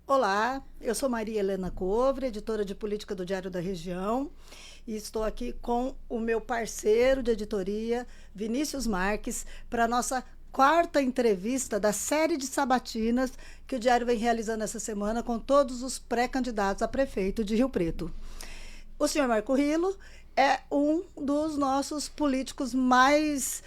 Olá, eu sou Maria Helena Covre, editora de política do Diário da Região, e estou aqui com o meu parceiro de editoria, Vinícius Marques, para a nossa quarta entrevista da série de sabatinas que o Diário vem realizando essa semana com todos os pré-candidatos a prefeito de Rio Preto. O senhor Marco Rilo é um dos nossos políticos mais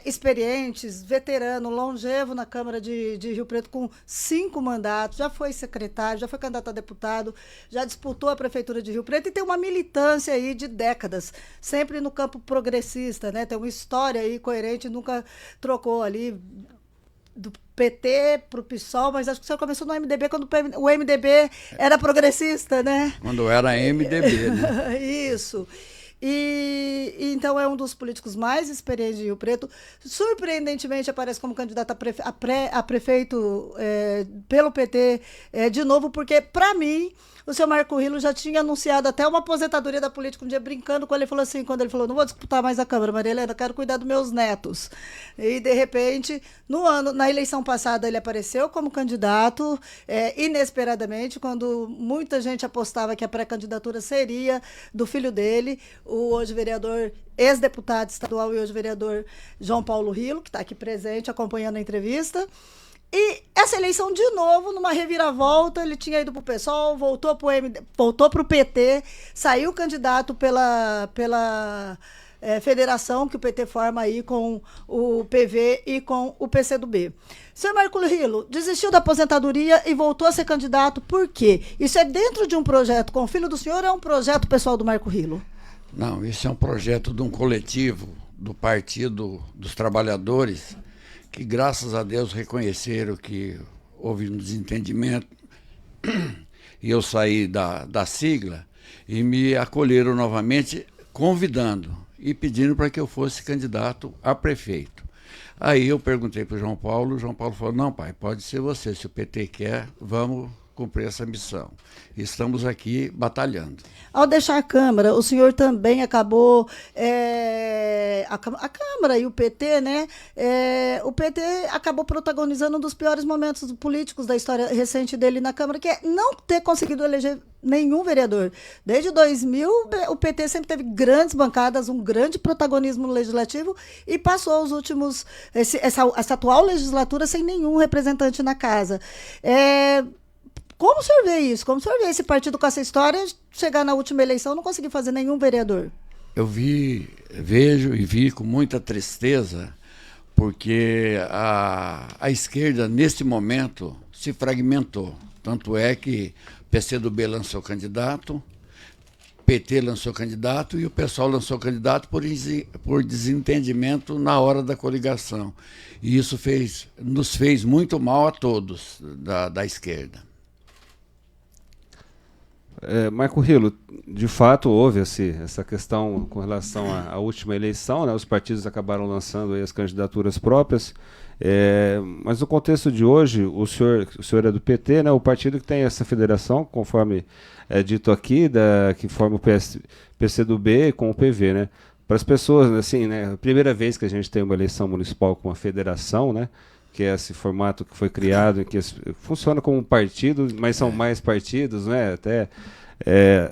experientes, veterano, longevo na Câmara de Rio Preto, com 5 mandatos, já foi secretário, já foi candidato a deputado, já disputou a Prefeitura de Rio Preto e tem uma militância aí de décadas, sempre no campo progressista, né? Tem uma história aí coerente, nunca trocou ali do PT para o PSOL, mas acho que o senhor começou no MDB quando o MDB era progressista, né? Quando era MDB, né? Isso. Então é um dos políticos mais experientes de Rio Preto. Surpreendentemente aparece como candidato a prefeito pelo PT de novo, porque, para mim, o seu Marco Rilo já tinha anunciado até uma aposentadoria da política um dia, brincando com ele. Ele falou assim, quando ele falou, não vou disputar mais a Câmara, Maria Helena, quero cuidar dos meus netos. E, de repente, na eleição passada, ele apareceu como candidato, inesperadamente, quando muita gente apostava que a pré-candidatura seria do filho dele, o hoje vereador, ex-deputado estadual e hoje vereador João Paulo Rilo, que está aqui presente acompanhando a entrevista. E essa eleição, de novo, numa reviravolta, ele tinha ido para o PSOL, voltou para o PT, saiu candidato pela federação que o PT forma aí com o PV e com o PCdoB. Senhor Marco Rilo desistiu da aposentadoria e voltou a ser candidato. Por quê? Isso é dentro de um projeto com o filho do senhor ou é um projeto pessoal do Marco Rilo? Não, isso é um projeto de um coletivo do Partido dos Trabalhadores, que, graças a Deus, reconheceram que houve um desentendimento e eu saí da sigla e me acolheram novamente, convidando e pedindo para que eu fosse candidato a prefeito. Aí eu perguntei para o João Paulo falou, não, pai, pode ser você, se o PT quer, vamos cumprir essa missão. Estamos aqui batalhando. Ao deixar a Câmara, o senhor também acabou, a Câmara e o PT, né? O PT acabou protagonizando um dos piores momentos políticos da história recente dele na Câmara, que é não ter conseguido eleger nenhum vereador. Desde 2000, o PT sempre teve grandes bancadas, um grande protagonismo no legislativo e passou os últimos, essa atual legislatura sem nenhum representante na casa. Como o senhor vê isso? Como o senhor vê esse partido com essa história chegar na última eleição e não conseguir fazer nenhum vereador? Eu vejo e vi com muita tristeza, porque a esquerda, neste momento, se fragmentou. Tanto é que o PCdoB lançou candidato, PT lançou candidato e o PSOL lançou candidato por desentendimento na hora da coligação. E isso nos fez muito mal a todos da esquerda. Marco Rilo, de fato houve essa questão com relação à última eleição, né? Os partidos acabaram lançando aí as candidaturas próprias, mas no contexto de hoje, o senhor é do PT, né? O partido que tem essa federação, conforme é dito aqui, que forma o PCdoB com o PV, né? Para as pessoas, assim, né? A primeira vez que a gente tem uma eleição municipal com uma federação, né? Que é esse formato que foi criado, que funciona como um partido, mas são mais partidos, né?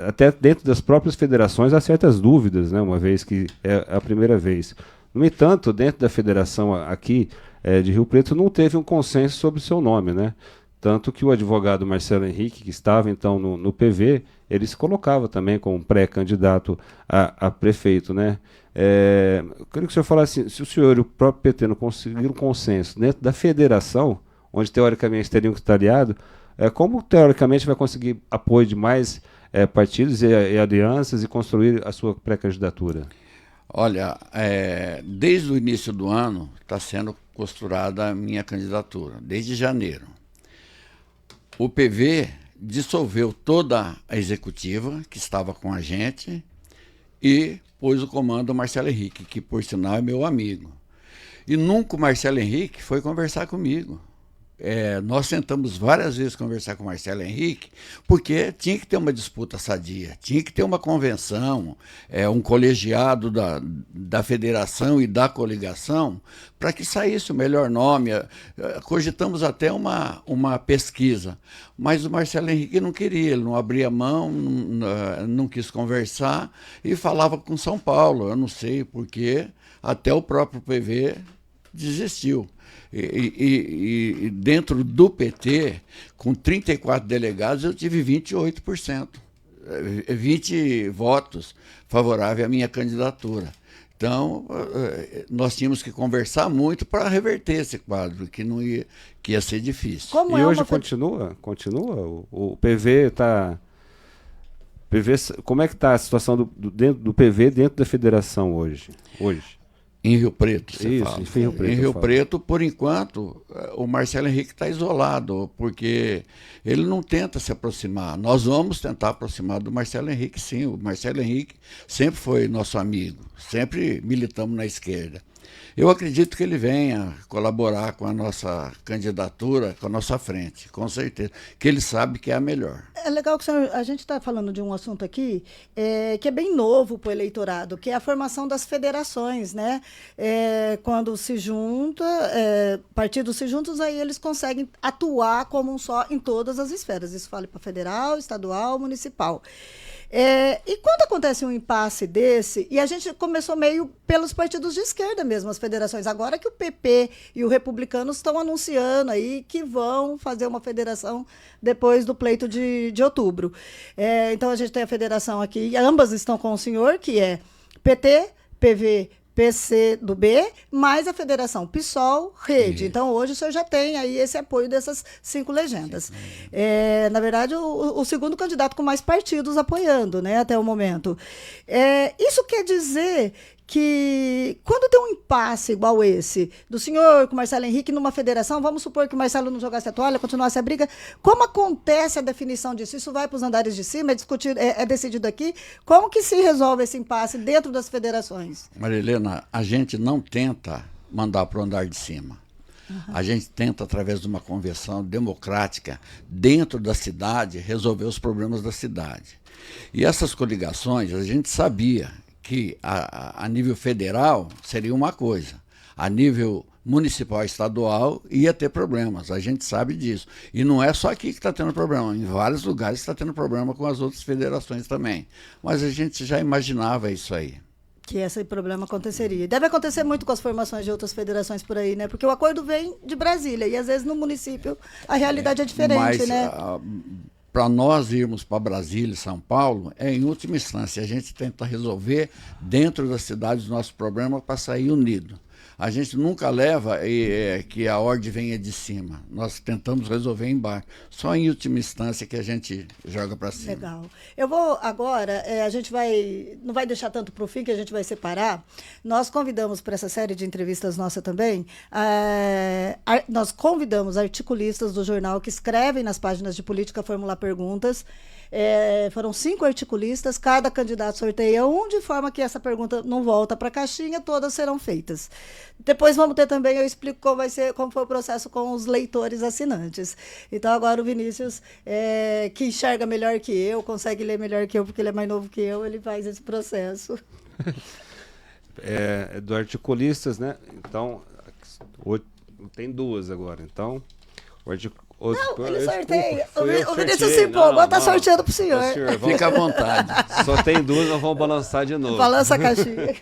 Até dentro das próprias federações há certas dúvidas, né? Uma vez que é a primeira vez. No entanto, dentro da federação aqui de Rio Preto não teve um consenso sobre o seu nome, né? Tanto que o advogado Marcelo Henrique, que estava então no PV, ele se colocava também como pré-candidato a prefeito, né? Eu queria que o senhor falasse, se o senhor e o próprio PT não conseguiram consenso dentro da federação, onde teoricamente teriam que estar aliados, como teoricamente vai conseguir apoio de mais partidos e alianças e construir a sua pré-candidatura? Olha, desde o início do ano está sendo costurada a minha candidatura, desde janeiro. O PV dissolveu toda a executiva que estava com a gente e pôs o comando do Marcelo Henrique, que por sinal é meu amigo. E nunca o Marcelo Henrique foi conversar comigo. nós tentamos várias vezes conversar com o Marcelo Henrique, porque tinha que ter uma disputa sadia, tinha que ter uma convenção, um colegiado da federação e da coligação, para que saísse o melhor nome. Cogitamos até uma pesquisa, mas o Marcelo Henrique não queria, ele não abria mão, não quis conversar e falava com São Paulo. Eu não sei porquê, até o próprio PV desistiu. E dentro do PT, com 34 delegados, eu tive 28%, 20 votos favoráveis à minha candidatura. Então, nós tínhamos que conversar muito para reverter esse quadro, que ia ser difícil. E hoje continua? O PV está... Como é que está a situação dentro do PV dentro da federação hoje? Em Rio Preto, você Isso, fala. em Rio Preto. Em Rio Preto, por enquanto, o Marcelo Henrique está isolado, porque ele não tenta se aproximar. Nós vamos tentar aproximar do Marcelo Henrique, sim. O Marcelo Henrique sempre foi nosso amigo, sempre militamos na esquerda. Eu acredito que ele venha colaborar com a nossa candidatura, com a nossa frente, com certeza, que ele sabe que é a melhor. É legal que a gente está falando de um assunto aqui que é bem novo para o eleitorado, que é a formação das federações, né? Quando se junta, partidos se juntam, aí eles conseguem atuar como um só em todas as esferas. Isso vale para federal, estadual, municipal. E quando acontece um impasse desse, e a gente começou meio pelos partidos de esquerda mesmo, as federações, agora que o PP e o Republicanos estão anunciando aí que vão fazer uma federação depois do pleito de outubro. Então a gente tem a federação aqui, e ambas estão com o senhor, que é PT, PV, PC do B, mais a federação PSOL, Rede. Então, hoje o senhor já tem aí esse apoio dessas 5 legendas. Na verdade, o segundo candidato com mais partidos apoiando, né, até o momento. Isso quer dizer que quando tem um impasse igual esse, do senhor com o Marcelo Henrique numa federação, vamos supor que o Marcelo não jogasse a toalha, continuasse a briga, como acontece a definição disso? Isso vai para os andares de cima, é decidido aqui? Como que se resolve esse impasse dentro das federações? Maria Helena, a gente não tenta mandar para o andar de cima. A gente tenta, através de uma convenção democrática, dentro da cidade, resolver os problemas da cidade. E essas coligações, a gente sabia que a nível federal seria uma coisa, a nível municipal e estadual ia ter problemas, a gente sabe disso. E não é só aqui que está tendo problema, em vários lugares está tendo problema com as outras federações também. Mas a gente já imaginava isso aí. Que esse problema aconteceria. Deve acontecer muito com as formações de outras federações por aí, né? Porque o acordo vem de Brasília e às vezes no município a realidade é diferente, mas, né? Para nós irmos para Brasília e São Paulo, em última instância, a gente tenta resolver dentro da cidade os nossos problemas para sair unido. A gente nunca leva que a ordem venha de cima. Nós tentamos resolver embaixo. Só em última instância que a gente joga para cima. Legal. Eu vou agora, a gente não vai deixar tanto para o fim, que a gente vai separar. Nós convidamos para essa série de entrevistas nossa também, nós convidamos articulistas do jornal que escrevem nas páginas de política formular perguntas. Foram 5 articulistas, cada candidato sorteia um, de forma que essa pergunta não volta para a caixinha, todas serão feitas. Depois vamos ter também, eu explico como foi o processo com os leitores assinantes. Então agora o Vinícius, que enxerga melhor que eu, consegue ler melhor que eu, porque ele é mais novo que eu, ele faz esse processo. Do articulistas, né? Então, tem 2 agora. Então, Não, ele sorteia. O Vinícius se empolgou, está sorteando para o senhor. Fica à vontade. Só tem 2, nós vamos balançar de novo. Balança a caixinha.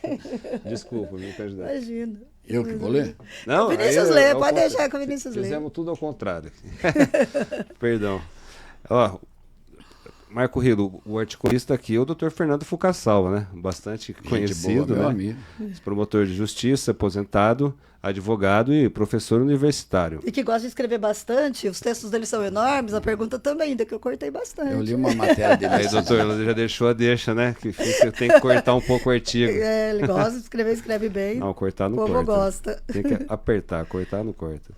Desculpa, meu candidato. Imagina. Eu que vou ler? Não, o Vinícius lê, pode deixar que o Vinícius lê. Fizemos tudo ao contrário. Perdão. Marco Rilo, o articulista aqui é o Dr. Fernando Fucaçal, né? Bastante conhecido, boa, né? Promotor de justiça, aposentado, advogado e professor universitário. E que gosta de escrever bastante, os textos dele são enormes, a pergunta também, ainda que eu cortei bastante. Eu li uma matéria dele. Aí, doutor, ele já deixou a deixa, né? Que tem que cortar um pouco o artigo. Ele gosta de escrever, escreve bem. Não, cortar não corta. O povo gosta. Tem que apertar, cortar não corta.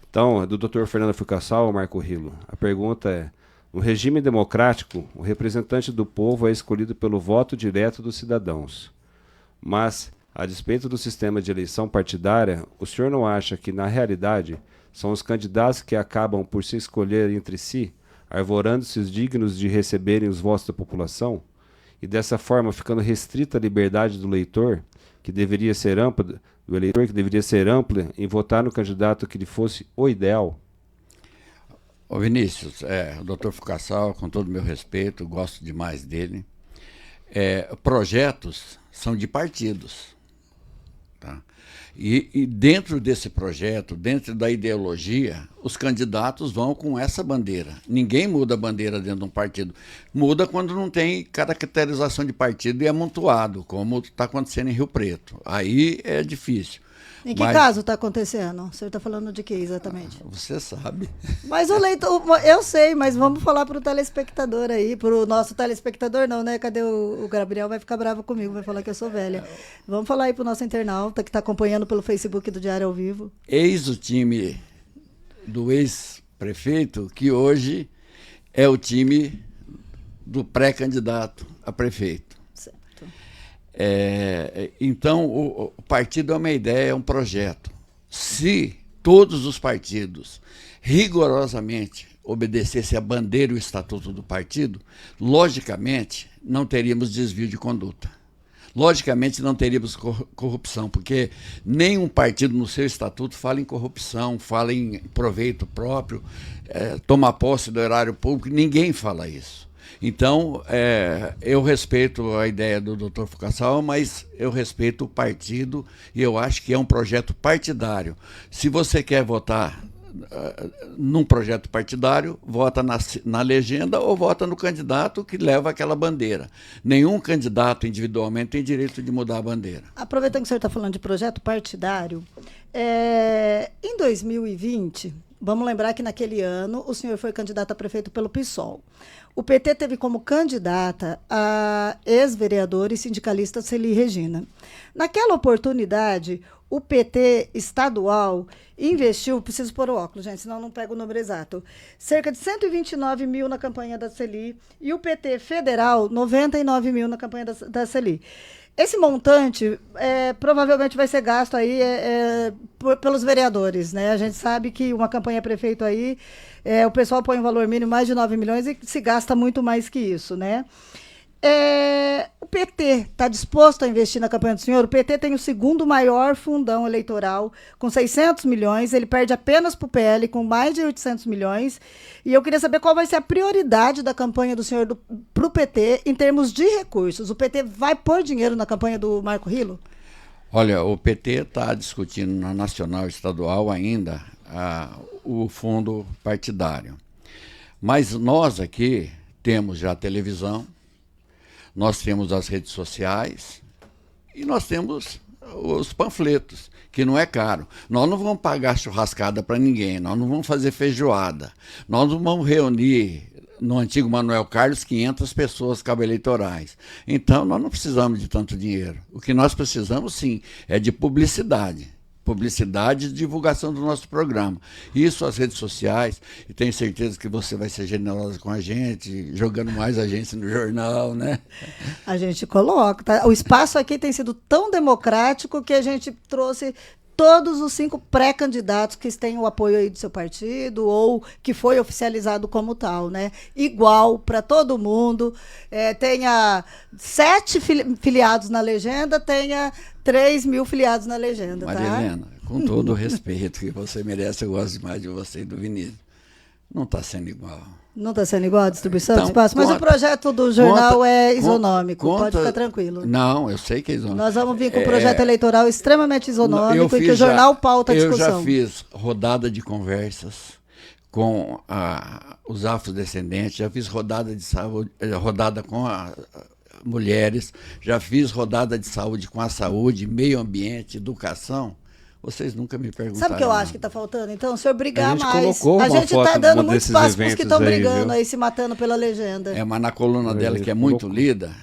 Então, do Dr. Fernando Fucaçal, Marco Rilo, a pergunta é: no regime democrático, o representante do povo é escolhido pelo voto direto dos cidadãos. Mas, a despeito do sistema de eleição partidária, o senhor não acha que, na realidade, São os candidatos que acabam por se escolher entre si, arvorando-se os dignos de receberem os votos da população, e dessa forma ficando restrita a liberdade do eleitor, que deveria ser ampla, em votar no candidato que lhe fosse o ideal? Ô Vinícius, o doutor Fucassal, com todo o meu respeito, gosto demais dele. Projetos são de partidos. Tá? E dentro desse projeto, dentro da ideologia, os candidatos vão com essa bandeira. Ninguém muda a bandeira dentro de um partido. Muda quando não tem caracterização de partido e é amontoado, como está acontecendo em Rio Preto. Aí é difícil. Em que caso está acontecendo? O senhor está falando de que exatamente? Você sabe. Mas o leitor, eu sei, mas vamos falar para o telespectador aí, para o nosso telespectador não, né? Cadê o Gabriel? Vai ficar bravo comigo, vai falar que eu sou velha. Vamos falar aí para o nosso internauta que está acompanhando pelo Facebook do Diário ao Vivo. Eis o time do ex-prefeito, que hoje é o time do pré-candidato a prefeito. Então, o partido é uma ideia, é um projeto. Se todos os partidos rigorosamente obedecessem a bandeira e o estatuto do partido, logicamente não teríamos desvio de conduta. Logicamente não teríamos corrupção, porque nenhum partido no seu estatuto fala em corrupção, fala em proveito próprio, tomar posse do erário público, ninguém fala isso. Então, eu respeito a ideia do doutor Fucassal, mas eu respeito o partido e eu acho que é um projeto partidário. Se você quer votar num projeto partidário, vota na legenda ou vota no candidato que leva aquela bandeira. Nenhum candidato individualmente tem direito de mudar a bandeira. Aproveitando que o senhor está falando de projeto partidário, em 2020... Vamos lembrar que naquele ano o senhor foi candidato a prefeito pelo PSOL. O PT teve como candidata a ex-vereadora e sindicalista Celi Regina. Naquela oportunidade, o PT estadual investiu, preciso pôr o óculos, gente, senão não pego o número exato, cerca de 129 mil na campanha da Celi e o PT federal, 99 mil na campanha da Celi. Esse montante provavelmente vai ser gasto aí pelos vereadores, né? A gente sabe que uma campanha prefeito aí, o pessoal põe um valor mínimo mais de 9 milhões e se gasta muito mais que isso, né? O PT está disposto a investir na campanha do senhor? O PT tem o segundo maior fundão eleitoral, com 600 milhões, ele perde apenas para o PL, com mais de 800 milhões, e eu queria saber qual vai ser a prioridade da campanha do senhor para o PT em termos de recursos. O PT vai pôr dinheiro na campanha do Marco Rilo? Olha, o PT está discutindo na nacional e estadual ainda o fundo partidário, mas nós aqui temos já televisão, nós temos as redes sociais e nós temos os panfletos, que não é caro. Nós não vamos pagar churrascada para ninguém, nós não vamos fazer feijoada, nós não vamos reunir no antigo Manuel Carlos 500 pessoas cabo-eleitorais. Então nós não precisamos de tanto dinheiro. O que nós precisamos sim é de publicidade e divulgação do nosso programa. Isso, as redes sociais, e tenho certeza que você vai ser generosa com a gente, jogando mais a gente no jornal, né? A gente coloca, tá? O espaço aqui tem sido tão democrático que a gente trouxe todos os 5 pré-candidatos que têm o apoio aí do seu partido ou que foi oficializado como tal, né? Igual para todo mundo. Tenha 7 filiados na legenda, tenha 3 mil filiados na legenda, Marilena, tá? com todo o respeito que você merece, eu gosto demais de você e do Vinícius. Não está sendo igual. Não está sendo igual a distribuição do espaço? Mas o projeto do jornal é isonômico, pode ficar tranquilo. Não, eu sei que é isonômico. Nós vamos vir com um projeto eleitoral extremamente isonômico e que o jornal pauta a discussão. Eu já fiz rodada de conversas com os afrodescendentes, já fiz rodada de saúde, rodada com mulheres, já fiz rodada de saúde com a saúde, meio ambiente, educação. Vocês nunca me perguntaram. Sabe o que eu acho que está faltando? Então, o senhor brigar mais. A gente está dando muito espaço para os que estão brigando aí, se matando pela legenda. Mas na coluna dela, que é muito lida...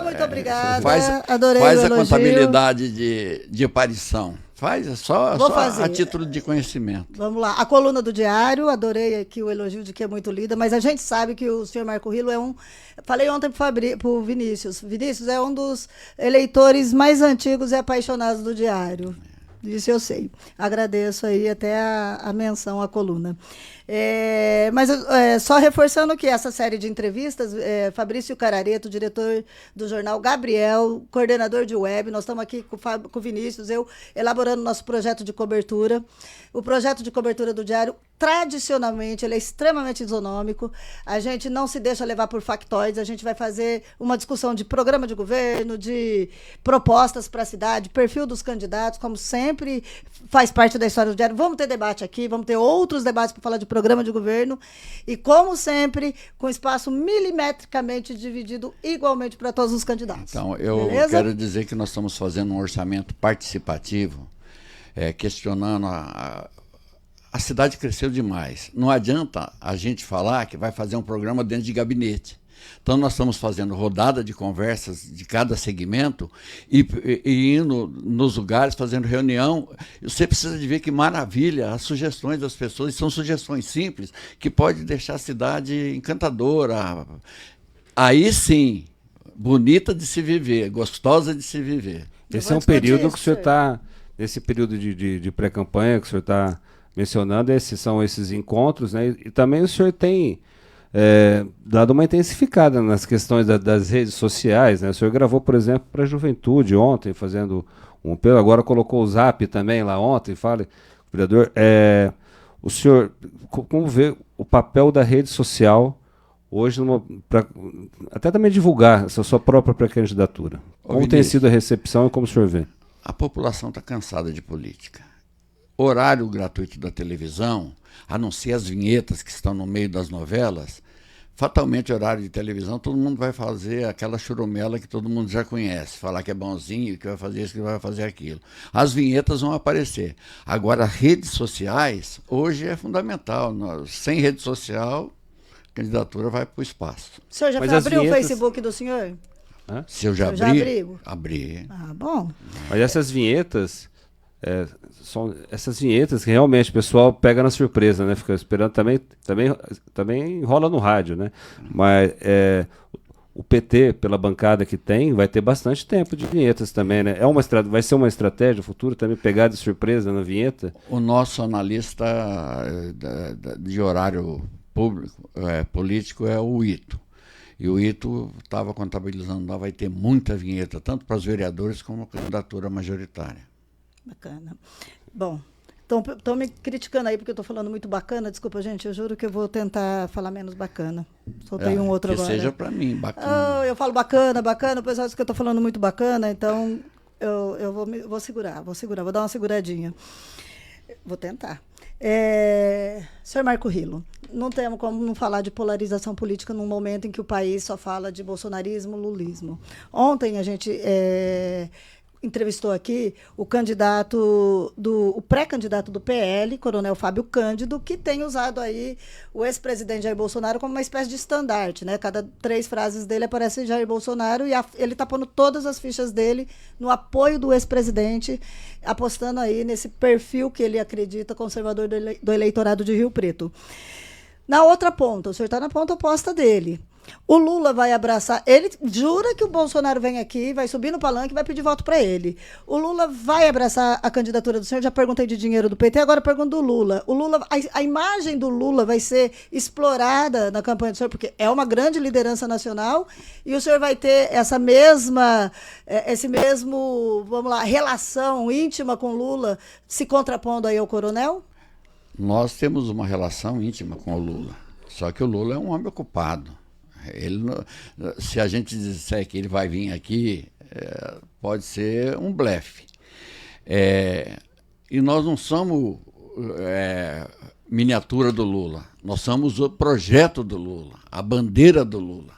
Muito obrigada, adorei o elogio. Faz a contabilidade de aparição. Faz só a título de conhecimento. Vamos lá. A coluna do Diário, adorei aqui o elogio de que é muito lida, mas a gente sabe que o senhor Marco Rilo é um... Falei ontem para o Vinícius. Vinícius é um dos eleitores mais antigos e apaixonados do Diário. Isso eu sei. Agradeço aí até a menção à coluna. Mas só reforçando que essa série de entrevistas, Fabrício Carareto, diretor do jornal Gabriel, coordenador de web, nós estamos aqui com o Vinícius, eu elaborando nosso projeto de cobertura. O projeto de cobertura do Diário, tradicionalmente, ele é extremamente isonômico. A gente não se deixa levar por factoides, a gente vai fazer uma discussão de programa de governo, de propostas para a cidade, perfil dos candidatos, como sempre faz parte da história do Diário. Vamos ter debate aqui, vamos ter outros debates para falar de programa de governo e, como sempre, com espaço milimetricamente dividido igualmente para todos os candidatos. Então, eu quero dizer que nós estamos fazendo um orçamento participativo, questionando a cidade cresceu demais. Não adianta a gente falar que vai fazer um programa dentro de gabinete. Então, nós estamos fazendo rodada de conversas de cada segmento e indo nos lugares, fazendo reunião. Você precisa de ver que maravilha as sugestões das pessoas. São sugestões simples que podem deixar a cidade encantadora. Aí sim, bonita de se viver, gostosa de se viver. Esse é um período que o senhor está... Nesse período de pré-campanha que o senhor está mencionando, são esses encontros, né? E também o senhor tem dado uma intensificada nas questões das redes sociais, né? O senhor gravou, por exemplo, para a Juventude ontem, fazendo um apelo, agora colocou o Zap também lá ontem, fala, vereador, o senhor, como vê o papel da rede social hoje, até também divulgar essa sua própria pré-candidatura? Como tem sido a recepção e como o senhor vê? A população está cansada de política. Horário gratuito da televisão, a não ser as vinhetas que estão no meio das novelas, fatalmente horário de televisão, todo mundo vai fazer aquela churumela que todo mundo já conhece, falar que é bonzinho, que vai fazer isso, que vai fazer aquilo. As vinhetas vão aparecer. Agora, redes sociais, hoje é fundamental. Sem rede social, a candidatura vai para o espaço. O senhor já abriu o Facebook do senhor? Se eu já abri? Abri. Ah, bom. Mas essas vinhetas, são essas vinhetas que realmente o pessoal pega na surpresa, né? Fica esperando, também rola no rádio, né? Mas o PT, pela bancada que tem, vai ter bastante tempo de vinhetas também, né? Vai ser uma estratégia futuro também pegar de surpresa na vinheta? O nosso analista de horário político é o Ito. E o Ito estava contabilizando lá, vai ter muita vinheta, tanto para os vereadores como a candidatura majoritária. Bacana. Bom, estão me criticando aí porque eu estou falando muito bacana. Desculpa, gente, eu juro que eu vou tentar falar menos bacana. Soltei um outro agora. Que seja para mim, bacana. Eu falo bacana, o pessoal diz que eu estou falando muito bacana, então eu vou segurar, vou dar uma seguradinha. Vou tentar. Senhor Marco Rilo, não temos como não falar de polarização política num momento em que o país só fala de bolsonarismo, lulismo. Ontem a gente entrevistou aqui o pré-candidato do PL, Coronel Fábio Cândido, que tem usado aí o ex-presidente Jair Bolsonaro como uma espécie de estandarte, né? Cada 3 frases dele aparece Jair Bolsonaro e ele está pondo todas as fichas dele no apoio do ex-presidente, apostando aí nesse perfil que ele acredita conservador do eleitorado de Rio Preto. Na outra ponta, o senhor está na ponta oposta dele. O Lula vai abraçar, ele jura que o Bolsonaro vem aqui, vai subir no palanque e vai pedir voto para ele. O Lula vai abraçar a candidatura do senhor, já perguntei de dinheiro do PT, agora pergunto do Lula. A imagem do Lula vai ser explorada na campanha do senhor, porque é uma grande liderança nacional, e o senhor vai ter vamos lá, relação íntima com o Lula, se contrapondo aí ao coronel? Nós temos uma relação íntima com o Lula, só que o Lula é um homem ocupado. Se a gente disser que ele vai vir aqui, pode ser um blefe. E nós não somos miniatura do Lula, nós somos o projeto do Lula, a bandeira do Lula.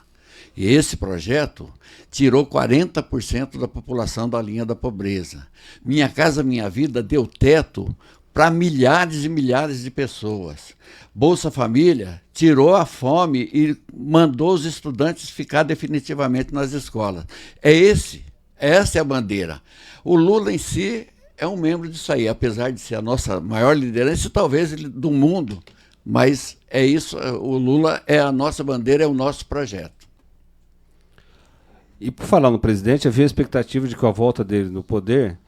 E esse projeto tirou 40% da população da linha da pobreza. Minha Casa Minha Vida deu teto para milhares e milhares de pessoas. Bolsa Família tirou a fome e mandou os estudantes ficar definitivamente nas escolas. Essa é a bandeira. O Lula em si é um membro disso aí, apesar de ser a nossa maior liderança, talvez do mundo, mas é isso, o Lula é a nossa bandeira, é o nosso projeto. E por falar no presidente, havia a expectativa de que a volta dele no poder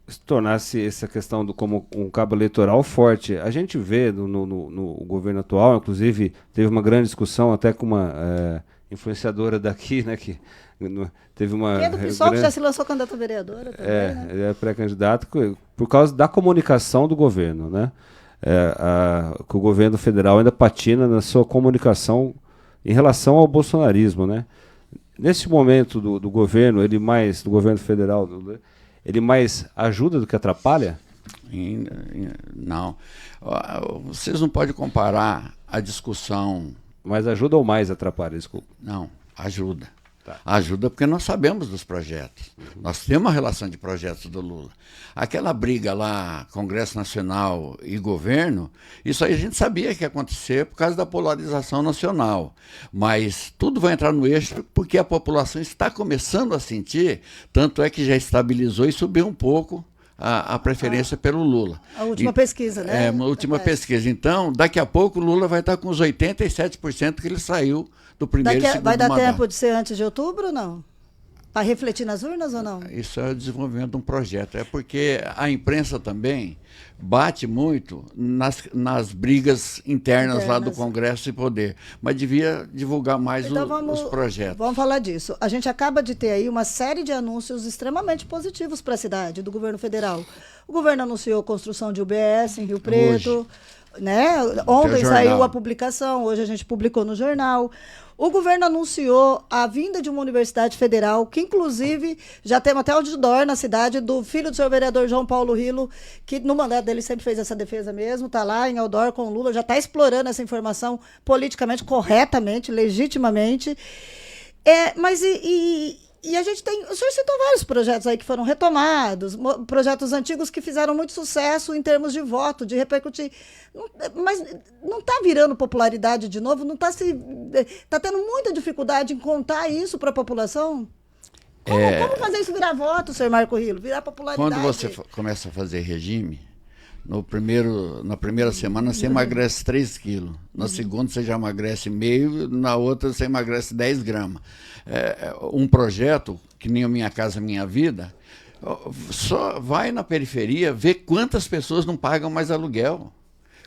se tornasse essa questão como um cabo eleitoral forte. A gente vê no governo atual, inclusive teve uma grande discussão até com uma influenciadora daqui, né, que teve uma... Quem é do PSOL, que já se lançou candidata a vereadora também, né? Ele é pré-candidato por causa da comunicação do governo, né? Que o governo federal ainda patina na sua comunicação em relação ao bolsonarismo, né? Nesse momento do governo, do governo federal, ele mais ajuda do que atrapalha? Não. Vocês não podem comparar a discussão... Mais ajuda ou mais atrapalha, desculpa? Não, ajuda. Tá. Ajuda porque nós sabemos dos projetos. Nós temos uma relação de projetos do Lula. Aquela briga lá, Congresso Nacional e governo, isso aí a gente sabia que ia acontecer por causa da polarização nacional. Mas tudo vai entrar no eixo porque a população está começando a sentir, tanto é que já estabilizou e subiu um pouco a preferência pelo Lula. A última pesquisa, né? A última pesquisa. Então, daqui a pouco o Lula vai estar com os 87% que ele saiu do primeiro e segundo Vai dar mandato. tempo de ser antes de outubro ou não? Para refletir nas urnas ou não? Isso é o desenvolvimento de um projeto. É porque a imprensa também bate muito nas brigas internas lá do Congresso e Poder, mas devia divulgar mais os projetos. Vamos falar disso. A gente acaba de ter aí uma série de anúncios extremamente positivos para a cidade, do governo federal. O governo anunciou a construção de UBS em Rio Preto, né? Ontem saiu a publicação, hoje a gente publicou no jornal. O governo anunciou a vinda de uma universidade federal, que inclusive já temos até outdoor na cidade, do filho do senhor vereador João Paulo Rilo, que no mandato dele sempre fez essa defesa mesmo, está lá em outdoor com o Lula, já está explorando essa informação politicamente, corretamente, legitimamente. Mas e a gente tem... O senhor citou vários projetos aí que foram retomados, projetos antigos que fizeram muito sucesso em termos de voto, de repercutir. Mas não está virando popularidade de novo? Não está tendo muita dificuldade em contar isso para a população? Como fazer isso virar voto, senhor Marco Rilo? Virar popularidade? Quando você começa a fazer regime, na primeira semana você emagrece 3 quilos, na segunda você já emagrece meio, na outra você emagrece 10 gramas. Um projeto, que nem a Minha Casa Minha Vida, só vai na periferia ver quantas pessoas não pagam mais aluguel.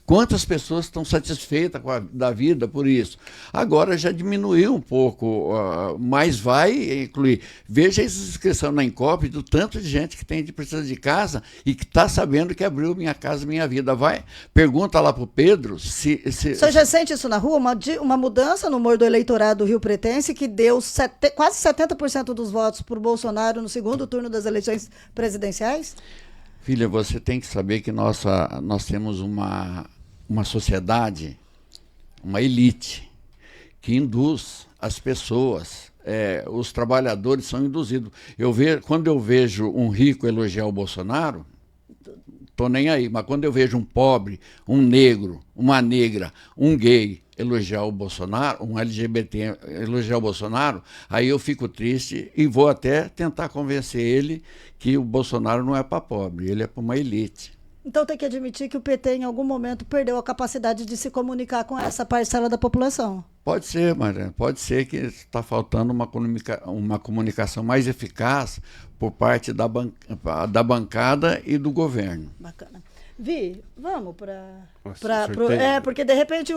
Quantas pessoas estão satisfeitas da vida por isso? Agora já diminuiu um pouco, mas vai incluir. Veja essa inscrição na Incop do tanto de gente que precisa de casa e que está sabendo que abriu Minha Casa Minha Vida. Pergunta lá para o Pedro se... O senhor já sente isso na rua? Uma mudança no humor do eleitorado rio-pretense que deu quase 70% dos votos para o Bolsonaro no segundo turno das eleições presidenciais? Filha, você tem que saber que nós temos uma sociedade, uma elite, que induz as pessoas, os trabalhadores são induzidos. Quando eu vejo um rico elogiar o Bolsonaro, estou nem aí, mas quando eu vejo um pobre, um negro, uma negra, um gay elogiar o Bolsonaro, um LGBT elogiar o Bolsonaro, aí eu fico triste e vou até tentar convencer ele que o Bolsonaro não é para pobre, ele é para uma elite. Então tem que admitir que o PT em algum momento perdeu a capacidade de se comunicar com essa parcela da população. Pode ser, Mariana, pode ser que está faltando uma comunicação mais eficaz por parte da bancada e do governo. Bacana. Vi, vamos para... porque de repente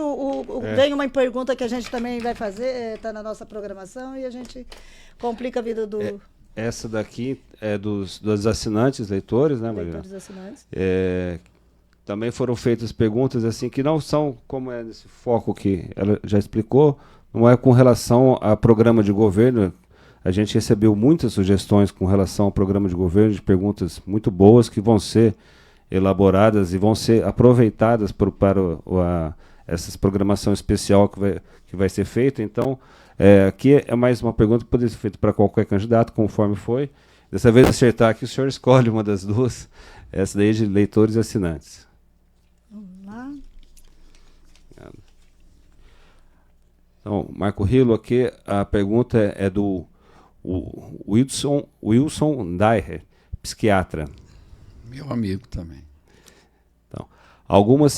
vem uma pergunta que a gente também vai fazer, está na nossa programação e a gente complica a vida do... Essa daqui é dos assinantes, leitores, né, Maria? Leitores assinantes. Também foram feitas perguntas assim que não são, como é nesse foco que ela já explicou, não é com relação a programa de governo. A gente recebeu muitas sugestões com relação ao programa de governo, de perguntas muito boas que vão ser elaboradas e vão ser aproveitadas para essa programação especial que vai ser feita. Então, aqui é mais uma pergunta que poderia ser feita para qualquer candidato, conforme foi. Dessa vez, acertar aqui, o senhor escolhe uma das duas. Essa daí é de leitores e assinantes. Vamos lá. Então, Marco Rilo, aqui a pergunta é do Wilson Dyer, psiquiatra. Meu amigo também. Então, algumas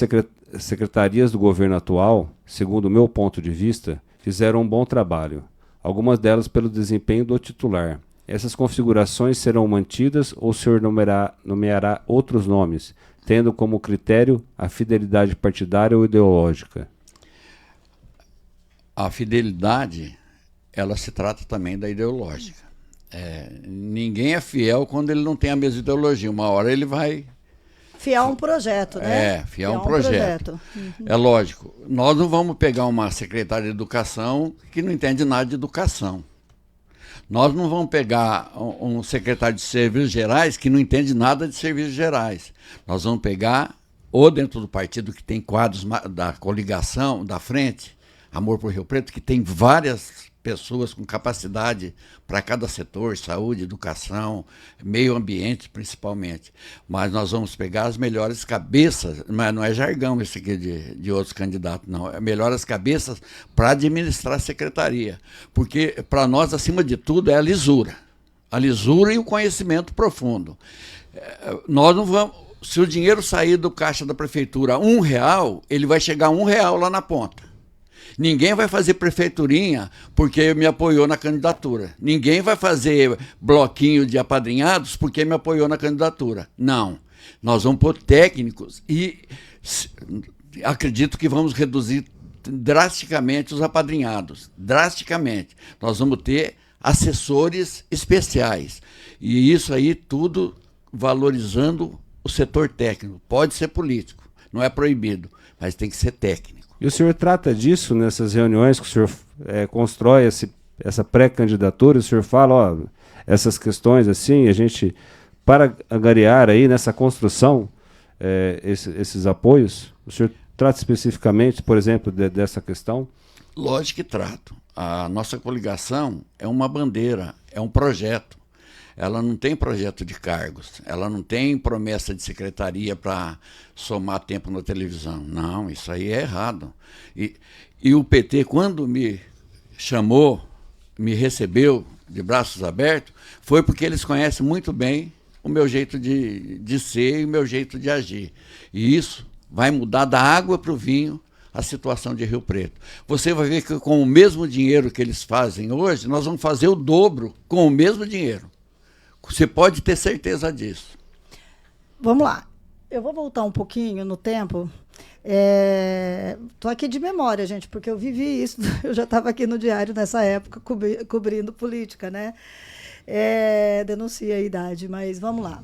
secretarias do governo atual, segundo o meu ponto de vista, fizeram um bom trabalho. Algumas delas pelo desempenho do titular. essas configurações serão mantidas ou o senhor nomeará outros nomes, tendo como critério a fidelidade partidária ou ideológica? A fidelidade, ela se trata também da ideológica. Ninguém é fiel quando ele não tem a mesma ideologia. Uma hora ele vai... Fiel a um projeto, né? Fiel a um projeto. Uhum. É lógico, nós não vamos pegar uma secretária de educação que não entende nada de educação. Nós não vamos pegar um secretário de serviços gerais que não entende nada de serviços gerais. Nós vamos pegar, ou dentro do partido que tem quadros da coligação, da frente, Amor por Rio Preto, que tem várias pessoas com capacidade para cada setor, saúde, educação, meio ambiente principalmente. Mas nós vamos pegar as melhores cabeças, mas não é jargão esse aqui de outros candidatos, não. É melhores cabeças para administrar a secretaria. Porque para nós, acima de tudo, é a lisura. A lisura e o conhecimento profundo. Nós não vamos... Se o dinheiro sair do caixa da prefeitura R$1, ele vai chegar a R$1 lá na ponta. Ninguém vai fazer prefeiturinha porque me apoiou na candidatura. Ninguém vai fazer bloquinho de apadrinhados porque me apoiou na candidatura. Não. Nós vamos pôr técnicos e acredito que vamos reduzir drasticamente os apadrinhados. Drasticamente. Nós vamos ter assessores especiais. E isso aí tudo valorizando o setor técnico. Pode ser político, não é proibido, mas tem que ser técnico. E o senhor trata disso nessas reuniões que o senhor constrói essa pré-candidatura, o senhor fala, ó, essas questões assim, a gente, para angariar aí nessa construção esses apoios, o senhor trata especificamente, por exemplo, dessa questão? Lógico que trato. A nossa coligação é uma bandeira, é um projeto. Ela não tem projeto de cargos, ela não tem promessa de secretaria para somar tempo na televisão. Não, isso aí é errado. E o PT, quando me chamou, me recebeu de braços abertos, foi porque eles conhecem muito bem o meu jeito de ser e o meu jeito de agir. E isso vai mudar da água para o vinho a situação de Rio Preto. Você vai ver que com o mesmo dinheiro que eles fazem hoje, nós vamos fazer o dobro com o mesmo dinheiro. Você pode ter certeza disso. Vamos lá. Eu vou voltar um pouquinho no tempo. Estou aqui de memória, gente, porque eu vivi isso. Eu já estava aqui no Diário nessa época, cobrindo política, né? Denuncia a idade, mas vamos lá.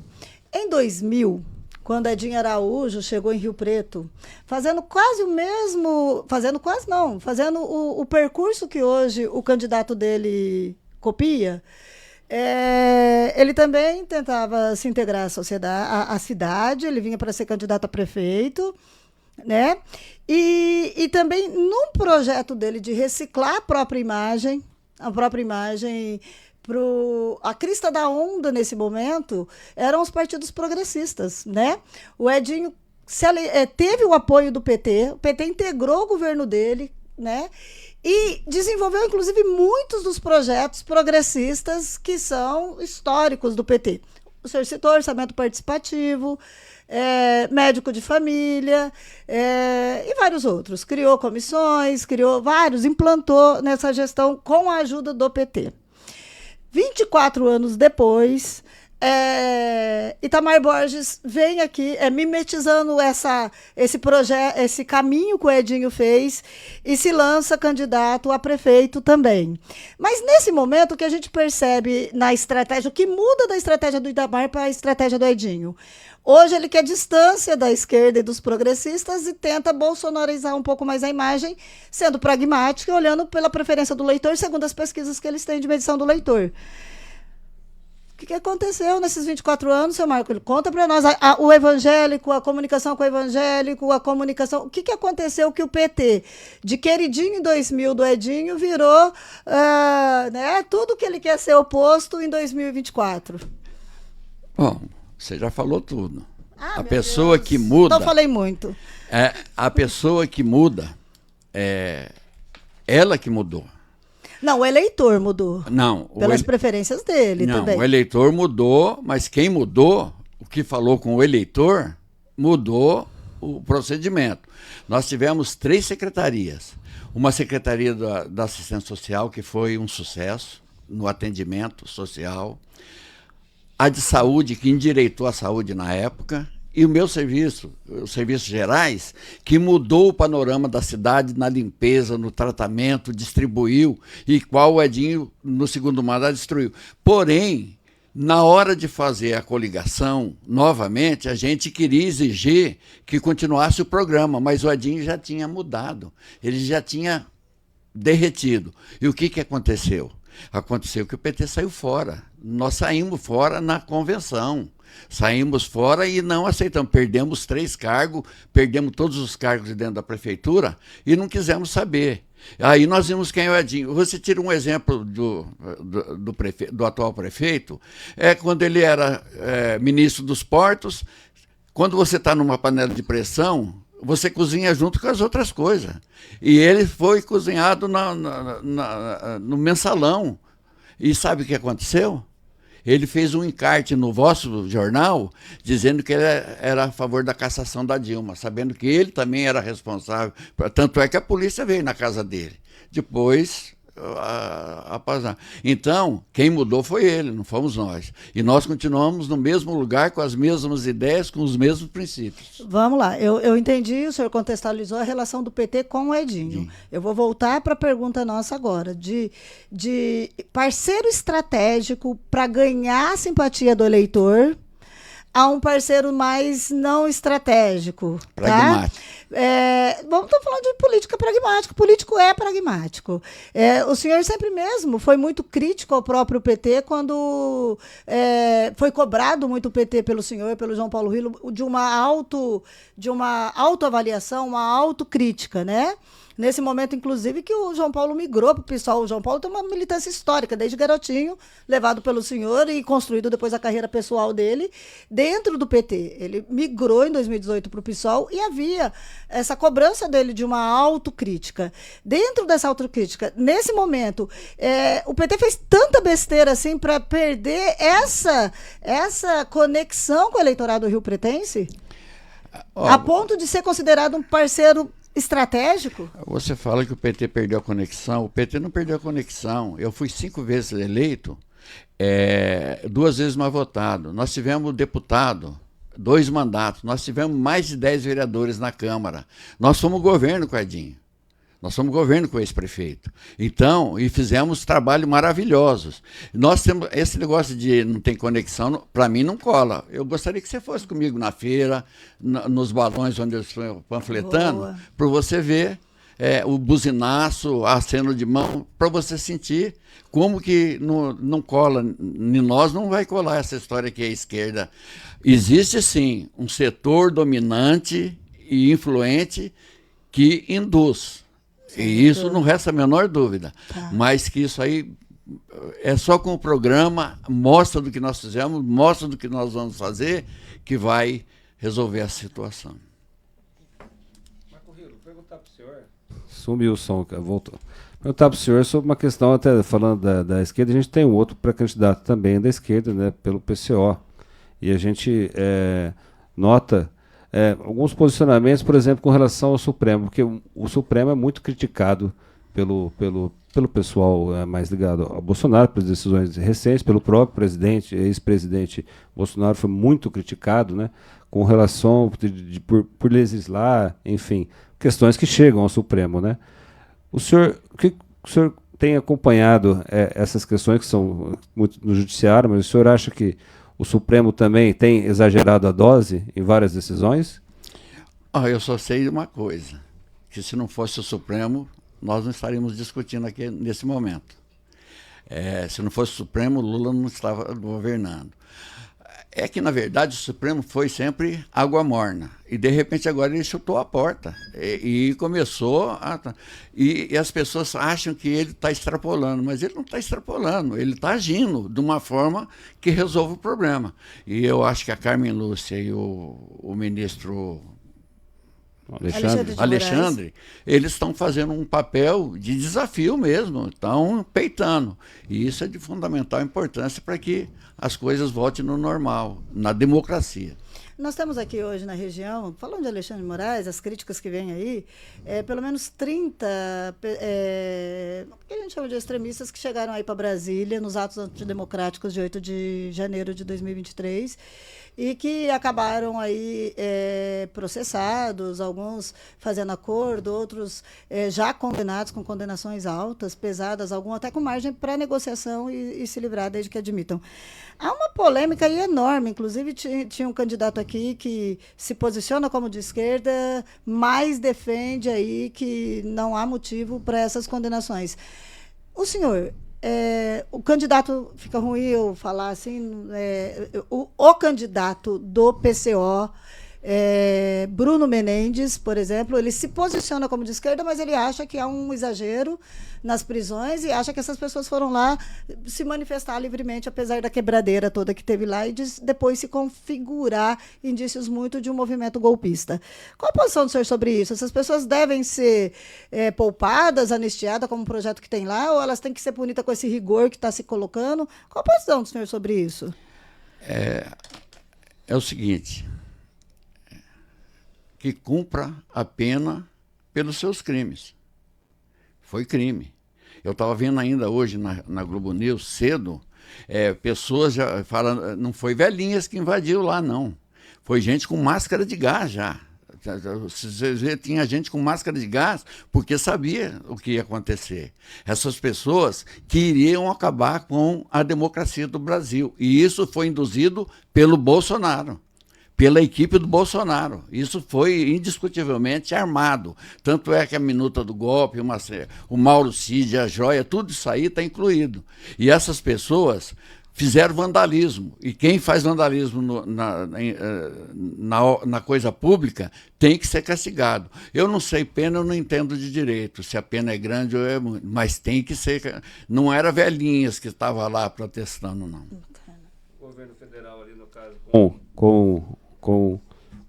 Em 2000, quando Edinho Araújo chegou em Rio Preto, fazendo o percurso que hoje o candidato dele copia, ele também tentava se integrar à sociedade, à cidade, ele vinha para ser candidato a prefeito, né? E também num projeto dele de reciclar a própria imagem a crista da onda nesse momento eram os partidos progressistas, né? O Edinho teve o apoio do PT, o PT integrou o governo dele, né? E desenvolveu, inclusive, muitos dos projetos progressistas que são históricos do PT. O senhor citou orçamento participativo, médico de família e vários outros. Criou comissões, criou vários, implantou nessa gestão com a ajuda do PT. 24 anos depois, Itamar Borges vem aqui mimetizando esse caminho que o Edinho fez e se lança candidato a prefeito também. Mas nesse momento o que a gente percebe na estratégia, o que muda da estratégia do Itamar para a estratégia do Edinho? Hoje ele quer distância da esquerda e dos progressistas e tenta bolsonarizar um pouco mais a imagem, sendo pragmático e olhando pela preferência do leitor, segundo as pesquisas que eles têm de medição do leitor. O que aconteceu nesses 24 anos, seu Marco? Conta para nós. O evangélico, a comunicação com o evangélico, a comunicação... O que aconteceu que o PT, de queridinho em 2000 do Edinho, virou tudo que ele quer ser oposto em 2024? Bom, você já falou tudo. A pessoa que muda... Não falei muito. A pessoa que muda, ela que mudou. Não, o eleitor mudou. Não. Pelas preferências dele também. Não, o eleitor mudou, mas quem mudou, o que falou com o eleitor, mudou o procedimento. Nós tivemos 3 secretarias. Uma secretaria da assistência social, que foi um sucesso, no atendimento social, a de saúde, que endireitou a saúde na época, e o meu serviço, os serviços gerais, que mudou o panorama da cidade na limpeza, no tratamento, distribuiu, e qual o Edinho, no segundo mandato, destruiu. Porém, na hora de fazer a coligação, novamente, a gente queria exigir que continuasse o programa, mas o Edinho já tinha mudado, ele já tinha derretido. E o que aconteceu? Aconteceu que o PT saiu fora. Nós saímos fora na convenção. Saímos fora e não aceitamos. Perdemos 3 cargos, perdemos todos os cargos dentro da prefeitura e não quisemos saber. Aí nós vimos quem é o Edinho. Você tira um exemplo do atual prefeito, quando ele era ministro dos Portos, quando você está numa panela de pressão, você cozinha junto com as outras coisas. E ele foi cozinhado no mensalão. E sabe o que aconteceu? Ele fez um encarte no vosso jornal dizendo que ele era a favor da cassação da Dilma, sabendo que ele também era responsável. Tanto é que a polícia veio na casa dele. Depois, então, quem mudou foi ele, não fomos nós. E nós continuamos no mesmo lugar, com as mesmas ideias, com os mesmos princípios. Vamos lá, eu entendi, o senhor contextualizou a relação do PT com o Edinho. Sim. Eu vou voltar para a pergunta nossa agora, de parceiro estratégico para ganhar a simpatia do eleitor a um parceiro mais não estratégico. Pragmático. Tá? Estou falando de política pragmática. Político é pragmático. O senhor sempre mesmo foi muito crítico ao próprio PT quando foi cobrado muito o PT pelo senhor e pelo João Paulo Rilo de uma autoavaliação, uma autocrítica, né? Nesse momento, inclusive, que o João Paulo migrou para o PSOL. O João Paulo tem uma militância histórica, desde garotinho, levado pelo senhor e construído depois a carreira pessoal dele dentro do PT. Ele migrou em 2018 para o PSOL e havia essa cobrança dele de uma autocrítica. Dentro dessa autocrítica, nesse momento, o PT fez tanta besteira assim para perder essa conexão com o eleitorado rio-pretense, a ponto de ser considerado um parceiro estratégico? Você fala que o PT perdeu a conexão. O PT não perdeu a conexão. Eu fui 5 vezes eleito, 2 vezes mais votado. Nós tivemos deputado, 2 mandatos. Nós tivemos mais de 10 vereadores na Câmara. Nós fomos governo com o Edinho. Nós somos governo com o ex-prefeito. Então, e fizemos trabalhos maravilhosos. Nós temos esse negócio de não ter conexão, para mim não cola. Eu gostaria que você fosse comigo na feira, nos balões onde eu estou panfletando, para você ver o buzinaço, a aceno de mão, para você sentir como que não cola. Em nós não vai colar essa história que é a esquerda. Existe, sim, um setor dominante e influente que induz. E isso não resta a menor dúvida. Tá. Mas que isso aí é só com o programa, mostra do que nós fizemos, mostra do que nós vamos fazer, que vai resolver a situação. Marco Rilo, perguntar para o senhor. Sumiu o som, voltou. Perguntar para o senhor sobre uma questão, até falando da esquerda, a gente tem um outro pré-candidato também da esquerda, né, pelo PCO. E a gente nota alguns posicionamentos, por exemplo, com relação ao Supremo, porque o Supremo é muito criticado pelo pessoal mais ligado ao Bolsonaro, pelas decisões recentes, pelo próprio presidente, ex-presidente Bolsonaro foi muito criticado, né, com relação por legislar, enfim, questões que chegam ao Supremo, né? O que o senhor tem acompanhado essas questões que são muito no judiciário, mas o senhor acha que o Supremo também tem exagerado a dose em várias decisões? Eu só sei de uma coisa, que se não fosse o Supremo, nós não estaríamos discutindo aqui nesse momento. Se não fosse o Supremo, Lula não estava governando. É que, na verdade, o Supremo foi sempre água morna. E, de repente, agora ele chutou a porta. E começou e as pessoas acham que ele está extrapolando, mas ele não está extrapolando. Ele está agindo de uma forma que resolve o problema. E eu acho que a Carmen Lúcia e o ministro Alexandre, eles estão fazendo um papel de desafio mesmo, estão peitando. E isso é de fundamental importância para que as coisas voltem no normal, na democracia. Nós temos aqui hoje na região, falando de Alexandre de Moraes, as críticas que vêm aí, pelo menos 30, o que a gente chama de extremistas que chegaram aí para Brasília nos atos antidemocráticos de 8 de janeiro de 2023 e que acabaram aí processados, alguns fazendo acordo, outros já condenados com condenações altas, pesadas, alguns até com margem para negociação e se livrar desde que admitam. Há uma polêmica aí enorme, inclusive tinha um candidato aqui que se posiciona como de esquerda, mas defende aí que não há motivo para essas condenações. O senhor, o candidato, fica ruim eu falar assim, o candidato do PCO, Bruno Menendez, por exemplo, ele se posiciona como de esquerda, mas ele acha que há um exagero nas prisões e acha que essas pessoas foram lá se manifestar livremente, apesar da quebradeira toda que teve lá, e depois se configurar indícios muito de um movimento golpista. Qual a posição do senhor sobre isso? Essas pessoas devem ser poupadas, anistiadas, como um projeto que tem lá, ou elas têm que ser punidas com esse rigor que está se colocando? Qual a posição do senhor sobre isso? É o seguinte, que cumpra a pena pelos seus crimes. Foi crime. Eu estava vendo ainda hoje na Globo News, cedo, pessoas já falando, não foi velhinhas que invadiu lá, não. Foi gente com máscara de gás já. Vocês vê, tinha gente com máscara de gás porque sabia o que ia acontecer. Essas pessoas queriam acabar com a democracia do Brasil. E isso foi induzido pelo Bolsonaro, pela equipe do Bolsonaro. Isso foi indiscutivelmente armado. Tanto é que a minuta do golpe, o Mauro Cid, a joia, tudo isso aí está incluído. E essas pessoas fizeram vandalismo. E quem faz vandalismo na coisa pública tem que ser castigado. Eu não sei pena, eu não entendo de direito, se a pena é grande ou mas tem que ser. Não era velhinhas que estavam lá protestando, não. O governo federal ali, no caso, com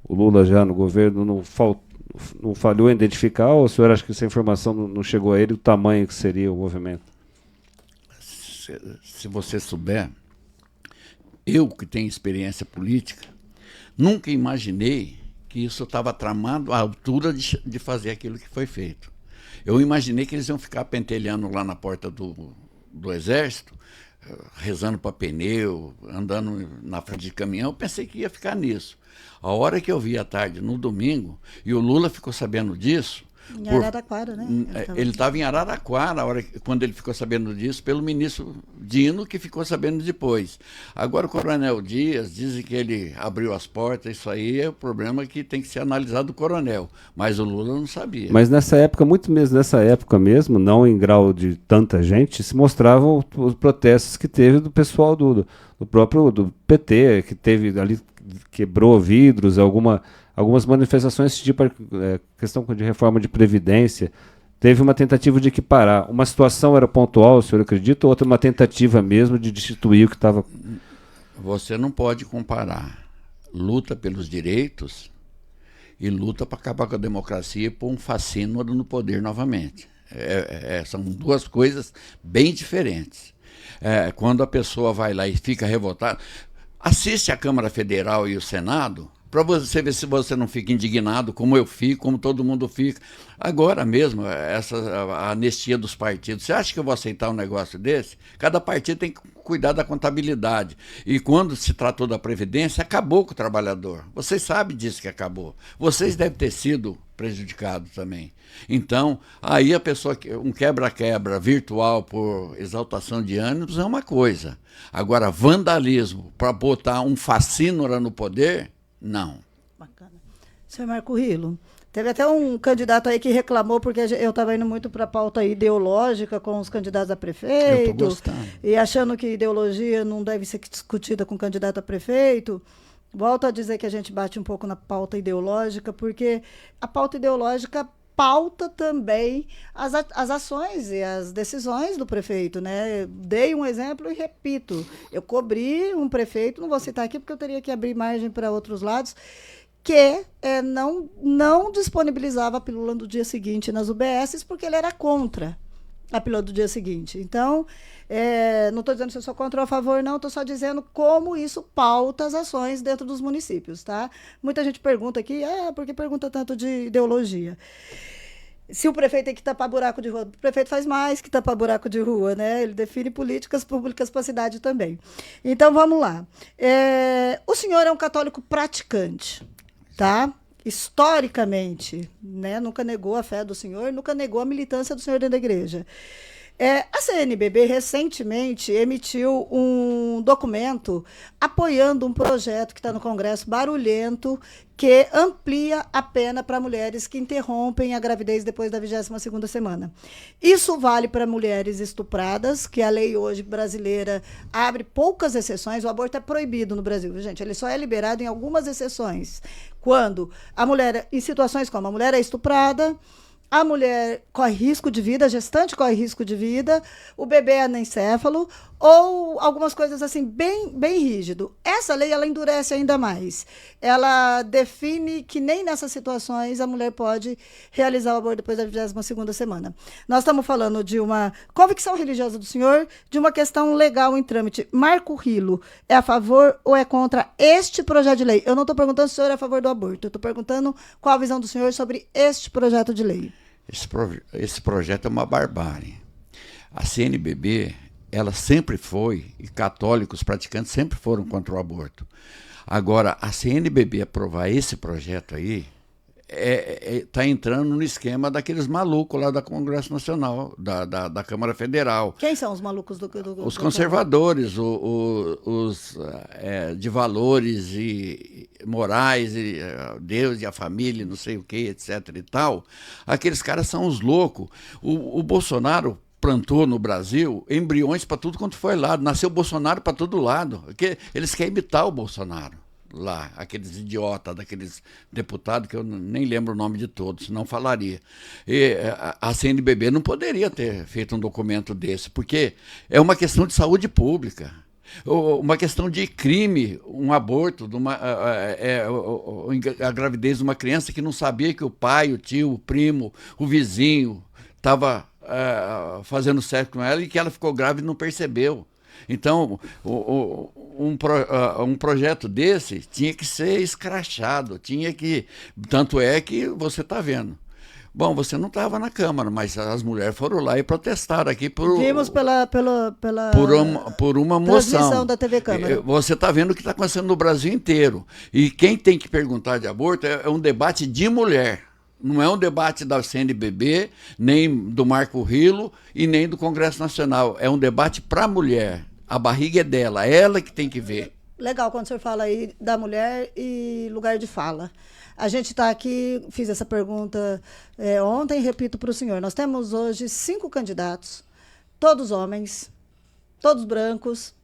o Lula já no governo, não falhou em identificar, ou o senhor acha que essa informação não chegou a ele, o tamanho que seria o movimento? Se você souber, eu que tenho experiência política, nunca imaginei que isso estava tramado à altura de fazer aquilo que foi feito. Eu imaginei que eles iam ficar pentelhando lá na porta do Exército, rezando para pneu, andando na frente de caminhão. Eu pensei que ia ficar nisso. A hora que eu vi à tarde, no domingo, e o Lula ficou sabendo disso... Em Araraquara, né? Ele estava em Araraquara, quando ele ficou sabendo disso, pelo ministro Dino, que ficou sabendo depois. Agora o Coronel Dias dizem que ele abriu as portas, isso aí é o problema que tem que ser analisado do Coronel. Mas o Lula não sabia. Mas nessa época, muito mesmo nessa época mesmo, não em grau de tanta gente, se mostravam os protestos que teve do pessoal do próprio do PT, que teve ali, quebrou vidros, algumas manifestações, tipo questão de reforma de previdência, teve uma tentativa de equiparar. Uma situação era pontual, o senhor acredita, ou outra uma tentativa mesmo de destituir o que estava... Você não pode comparar luta pelos direitos e luta para acabar com a democracia e pôr um fascínio no poder novamente. São duas coisas bem diferentes. Quando a pessoa vai lá e fica revoltada, assiste a Câmara Federal e o Senado, para você ver se você não fica indignado, como eu fico, como todo mundo fica. Agora mesmo, a anistia dos partidos, você acha que eu vou aceitar um negócio desse? Cada partido tem que cuidar da contabilidade. E quando se tratou da Previdência, acabou com o trabalhador. Vocês sabem disso que acabou. Vocês devem ter sido prejudicados também. Então, aí a pessoa, um quebra-quebra virtual por exaltação de ânimos é uma coisa. Agora, vandalismo para botar um fascínora no poder... Não. Bacana. Senhor Marco Rilo, teve até um candidato aí que reclamou, porque eu estava indo muito para a pauta ideológica com os candidatos a prefeito. Eu estou gostando. E achando que ideologia não deve ser discutida com candidato a prefeito. Volto a dizer que a gente bate um pouco na pauta ideológica, porque a pauta ideológica pauta também as ações e as decisões do prefeito, né? Dei um exemplo e repito. Eu cobri um prefeito, não vou citar aqui porque eu teria que abrir margem para outros lados, que não disponibilizava a pílula do dia seguinte nas UBSs porque ele era contra. a pílula do dia seguinte. Então, não estou dizendo se eu sou contra ou a favor, não, estou só dizendo como isso pauta as ações dentro dos municípios, tá? Muita gente pergunta aqui, por que pergunta tanto de ideologia? Se o prefeito tem que tapar buraco de rua, o prefeito faz mais que tapar buraco de rua, né? Ele define políticas públicas para a cidade também. Então, vamos lá. O senhor é um católico praticante, tá? Historicamente, né? Nunca negou a fé do senhor, nunca negou a militância do senhor dentro da igreja. A CNBB recentemente emitiu um documento apoiando um projeto que está no Congresso barulhento, que amplia a pena para mulheres que interrompem a gravidez depois da 22ª semana. Isso vale para mulheres estupradas, que a lei hoje brasileira abre poucas exceções. O aborto é proibido no Brasil, gente. Ele só é liberado em algumas exceções. Quando a mulher, em situações como a mulher é estuprada, a mulher corre risco de vida, a gestante corre risco de vida, o bebê é anencéfalo, ou algumas coisas assim, bem, bem rígido. Essa lei, ela endurece ainda mais. Ela define que nem nessas situações a mulher pode realizar o aborto depois da 22ª semana. Nós estamos falando de uma convicção religiosa do senhor, de uma questão legal em trâmite. Marco Rilo, é a favor ou é contra este projeto de lei? Eu não estou perguntando se o senhor é a favor do aborto, eu estou perguntando qual a visão do senhor sobre este projeto de lei. Esse projeto é uma barbárie. A CNBB, ela sempre foi, e católicos praticantes sempre foram contra o aborto. Agora, a CNBB aprovar esse projeto aí, está entrando no esquema daqueles malucos lá da Congresso Nacional, da Câmara Federal. Quem são os malucos Os conservadores, os de valores e morais, e Deus e a família, não sei o que, etc. e tal. Aqueles caras são os loucos. O Bolsonaro plantou no Brasil embriões para tudo quanto foi lado. Nasceu Bolsonaro para todo lado. Eles querem imitar o Bolsonaro lá, aqueles idiotas, daqueles deputados que eu nem lembro o nome de todos, senão falaria. E a CNBB não poderia ter feito um documento desse, porque é uma questão de saúde pública, uma questão de crime, um aborto, a gravidez de uma criança que não sabia que o pai, o tio, o primo, o vizinho estava fazendo sexo com ela e que ela ficou grávida e não percebeu. Então, um projeto desse tinha que ser escrachado, tanto é que você está vendo. Bom, você não estava na Câmara, mas as mulheres foram lá e protestaram aqui Vimos pela por uma transmissão moção da TV Câmara. Você está vendo o que está acontecendo no Brasil inteiro. E quem tem que perguntar de aborto é um debate de mulher. Não é um debate da CNBB, nem do Marco Rilo e nem do Congresso Nacional. É um debate para a mulher. A barriga é dela, ela que tem que ver. Legal quando o senhor fala aí da mulher e lugar de fala. A gente está aqui, fiz essa pergunta ontem, repito para o senhor. Nós temos hoje 5 candidatos, todos homens, todos brancos,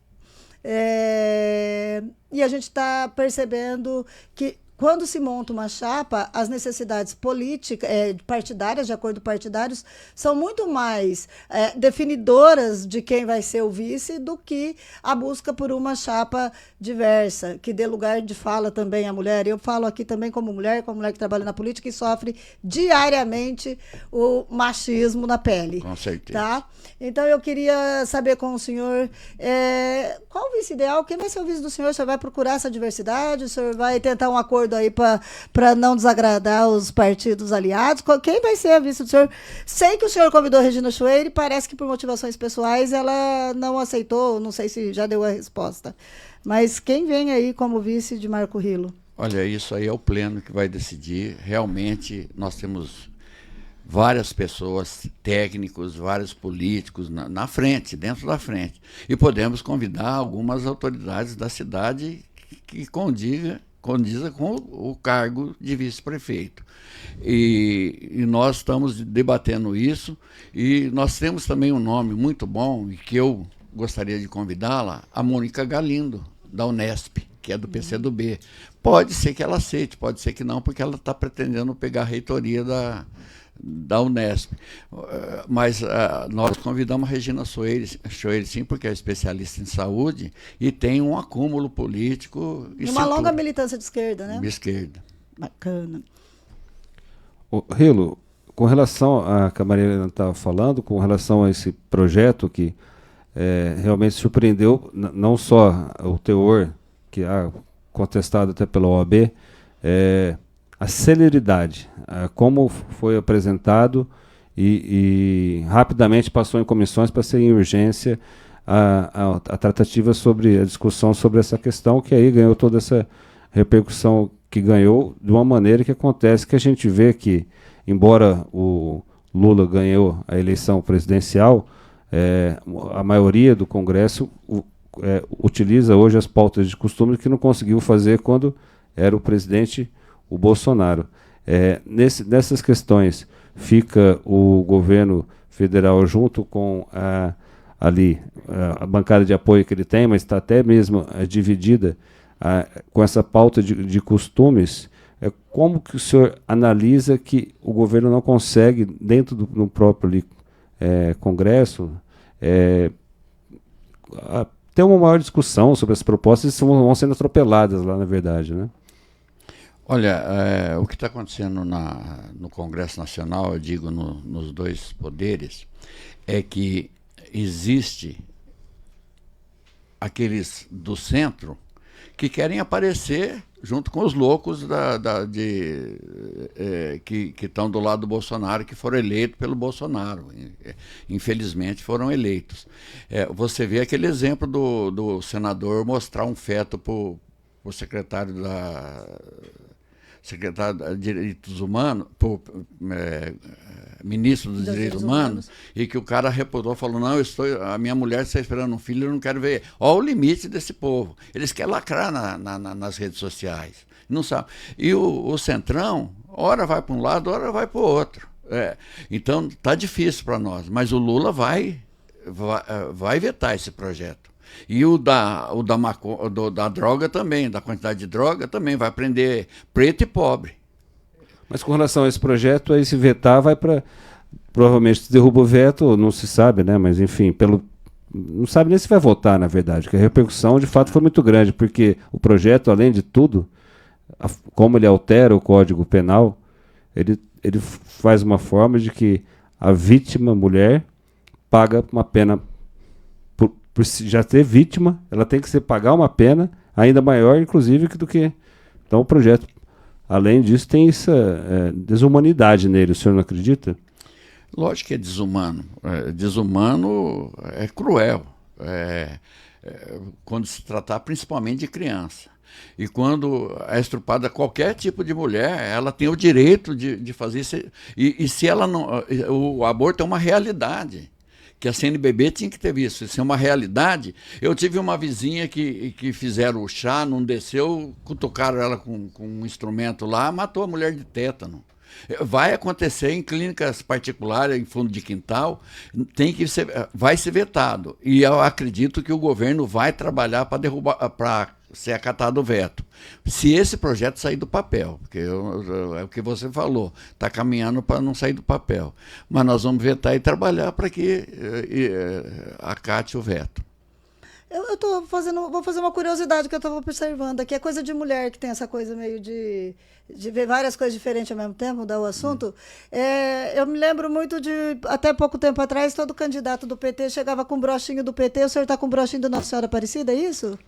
e a gente está percebendo que quando se monta uma chapa, as necessidades políticas, partidárias, de acordo partidários, são muito mais definidoras de quem vai ser o vice do que a busca por uma chapa diversa, que dê lugar de fala também à mulher. Eu falo aqui também como mulher que trabalha na política e sofre diariamente o machismo na pele. Com certeza. Tá? Então, eu queria saber com o senhor qual o vice ideal, quem vai ser o vice do senhor? O senhor vai procurar essa diversidade? O senhor vai tentar um acordo aí para não desagradar os partidos aliados? Quem vai ser a vice do senhor? Sei que o senhor convidou a Regina Chueire, parece que por motivações pessoais ela não aceitou, não sei se já deu a resposta. Mas quem vem aí como vice de Marco Rilo? Olha, isso aí é o pleno que vai decidir. Realmente, nós temos várias pessoas, técnicos, vários políticos na frente, dentro da frente. E podemos convidar algumas autoridades da cidade que condiza com o cargo de vice-prefeito. E nós estamos debatendo isso, e nós temos também um nome muito bom, e que eu gostaria de convidá-la, a Mônica Galindo, da Unesp, que é do PCdoB. Pode ser que ela aceite, pode ser que não, porque ela está pretendendo pegar a reitoria da Unesp. Mas nós convidamos a Regina Chueire, sim, porque é especialista em saúde e tem um acúmulo político. E uma longa militância de esquerda, né? De esquerda. Bacana. Rilo, com relação a que a Maria estava falando, com relação a esse projeto que realmente surpreendeu, não só o teor, que é contestado até pela OAB, a celeridade, como foi apresentado e rapidamente passou em comissões para ser em urgência a tratativa sobre a discussão sobre essa questão, que aí ganhou toda essa repercussão que ganhou, de uma maneira que acontece que a gente vê que, embora o Lula ganhou a eleição presidencial, a maioria do Congresso utiliza hoje as pautas de costume que não conseguiu fazer quando era o presidente o Bolsonaro. Nessas questões fica o governo federal junto com a bancada de apoio que ele tem, mas está até mesmo dividida com essa pauta de costumes. Como que o senhor analisa que o governo não consegue, dentro do próprio Congresso, ter uma maior discussão sobre as propostas que vão sendo atropeladas lá, na verdade, né? Olha, o que está acontecendo no Congresso Nacional, eu digo nos dois poderes, é que existe aqueles do centro que querem aparecer junto com os loucos que estão do lado do Bolsonaro, que foram eleitos pelo Bolsonaro. Infelizmente foram eleitos. Você vê aquele exemplo do senador mostrar um feto para o secretário de Direitos Humanos, ministro dos Direitos Humanos, e que o cara reputou, falou, não, a minha mulher está esperando um filho, eu não quero ver. Olha o limite desse povo. Eles querem lacrar nas redes sociais. Não sabe. E o Centrão, ora vai para um lado, ora vai para o outro. Então, está difícil para nós, mas o Lula vai vetar esse projeto. E o da droga também, da quantidade de droga também, vai prender preto e pobre. Mas com relação a esse projeto, aí se vetar, vai para... Provavelmente se derruba o veto, não se sabe, né? Mas enfim, não sabe nem se vai votar, na verdade, porque a repercussão de fato foi muito grande, porque o projeto, além de tudo, como ele altera o Código Penal, ele faz uma forma de que a vítima, mulher, paga uma pena por já ser vítima, ela tem que pagar uma pena ainda maior, inclusive, do que... Então o projeto, além disso, tem essa desumanidade nele, o senhor não acredita? Lógico que é desumano. Desumano é cruel. Quando se tratar principalmente de criança. E quando é estrupada qualquer tipo de mulher, ela tem o direito de fazer isso. E se ela não... O aborto é uma realidade. Que a CNBB tinha que ter visto. Isso é uma realidade. Eu tive uma vizinha que fizeram o chá, não desceu, cutucaram ela com um instrumento lá, matou a mulher de tétano. Vai acontecer em clínicas particulares, em fundo de quintal, vai ser vetado. E eu acredito que o governo vai trabalhar para derrubar, para ser acatado o veto. Se esse projeto sair do papel, porque é o que você falou, está caminhando para não sair do papel. Mas nós vamos vetar e trabalhar para que acate o veto. Eu vou fazer uma curiosidade que eu estava observando aqui. É coisa de mulher que tem essa coisa meio de ver várias coisas diferentes ao mesmo tempo, mudar o assunto. Eu me lembro muito até pouco tempo atrás, todo candidato do PT chegava com um brochinho do PT, o senhor está com um brochinho da Nossa Senhora Aparecida, é isso?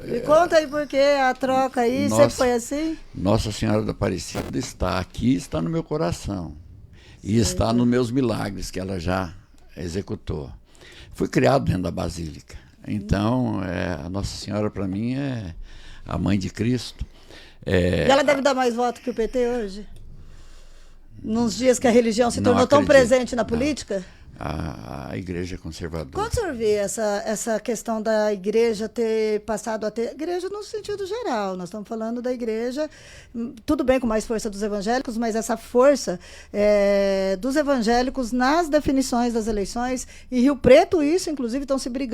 Me conta aí por que a troca aí, sempre foi assim? Nossa Senhora da Aparecida está aqui, está no meu coração. E está nos meus milagres que ela já executou. Fui criado dentro da Basílica. Então, a Nossa Senhora, para mim, é a mãe de Cristo. E ela deve dar mais voto que o PT hoje? Nos dias que a religião se tornou tão presente na política? A igreja é conservadora. Quando o senhor vê essa questão da igreja ter passado a ter... Igreja no sentido geral, nós estamos falando da igreja, tudo bem com mais força dos evangélicos, mas essa força dos evangélicos nas definições das eleições, em Rio Preto isso, inclusive,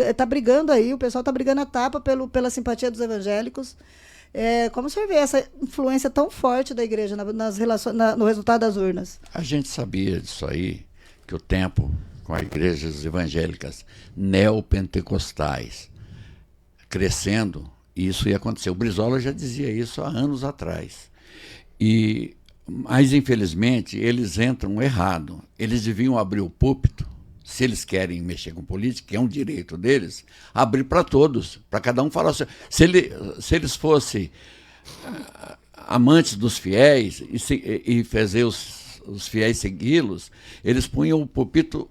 está brigando aí, o pessoal está brigando a tapa pela simpatia dos evangélicos. Como o senhor vê essa influência tão forte da igreja no resultado das urnas? A gente sabia disso aí, que o tempo com as igrejas evangélicas neopentecostais crescendo, isso ia acontecer. O Brizola já dizia isso há anos atrás. E Mas, infelizmente, eles entram errado. Eles deviam abrir o púlpito, se eles querem mexer com política, que é um direito deles, abrir para todos, para cada um falar assim. Se eles fossem amantes dos fiéis e fazer os fiéis segui-los, eles punham o púlpito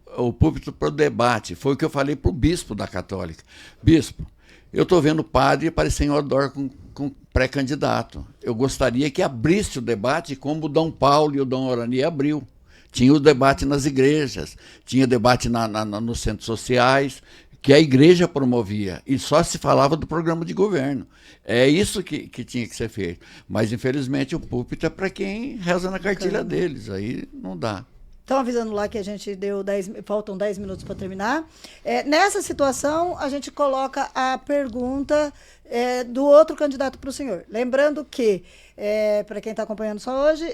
para o debate. Foi o que eu falei para o bispo da Católica. Bispo, eu estou vendo o padre aparecer em outdoor com pré-candidato. Eu gostaria que abrisse o debate como o Dom Paulo e o Dom Orani abriu. Tinha o debate nas igrejas, tinha debate nos centros sociais, que a igreja promovia, e só se falava do programa de governo. É isso que tinha que ser feito. Mas, infelizmente, o púlpito é para quem reza na cartilha deles, aí não dá. Estão avisando lá que a gente deu faltam 10 minutos para terminar. Nessa situação, a gente coloca a pergunta do outro candidato para o senhor. Lembrando que, para quem está acompanhando só hoje,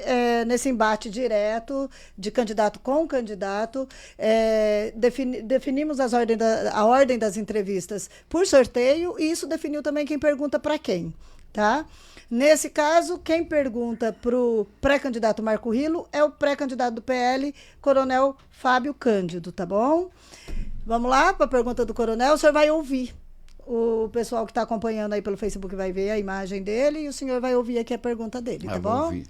nesse embate direto de candidato com candidato, definimos a ordem das entrevistas por sorteio, e isso definiu também quem pergunta para quem, tá? Nesse caso, quem pergunta para o pré-candidato Marco Rilo é o pré-candidato do PL, Coronel Fábio Cândido, tá bom? Vamos lá para a pergunta do coronel. O senhor vai ouvir. O pessoal que está acompanhando aí pelo Facebook vai ver a imagem dele e o senhor vai ouvir aqui a pergunta dele, tá bom? Vou ouvir.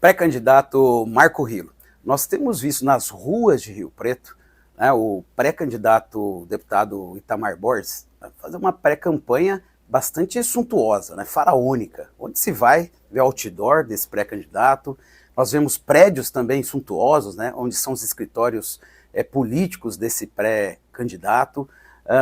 Pré-candidato Marco Rilo. Nós temos visto nas ruas de Rio Preto, né, o pré-candidato deputado Itamar Borges fazer uma pré-campanha bastante suntuosa, né, faraônica, onde se vai ver outdoor desse pré-candidato. Nós vemos prédios também suntuosos, né, onde são os escritórios políticos desse pré-candidato.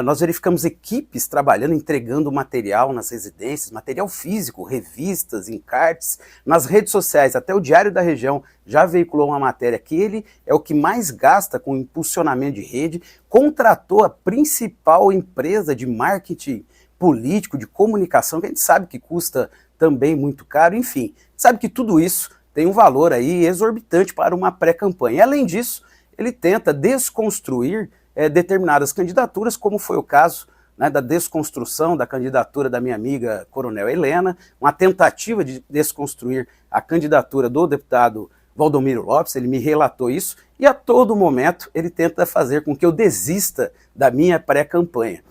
Nós verificamos equipes trabalhando, entregando material nas residências, material físico, revistas, encartes, nas redes sociais. Até o Diário da Região já veiculou uma matéria que ele é o que mais gasta com impulsionamento de rede, contratou a principal empresa de marketing político, de comunicação, que a gente sabe que custa também muito caro, enfim, sabe que tudo isso tem um valor aí exorbitante para uma pré-campanha. E, além disso, ele tenta desconstruir determinadas candidaturas, como foi o caso, né, da desconstrução da candidatura da minha amiga Coronel Helena, uma tentativa de desconstruir a candidatura do deputado Valdomiro Lopes. Ele me relatou isso, e a todo momento ele tenta fazer com que eu desista da minha pré-campanha.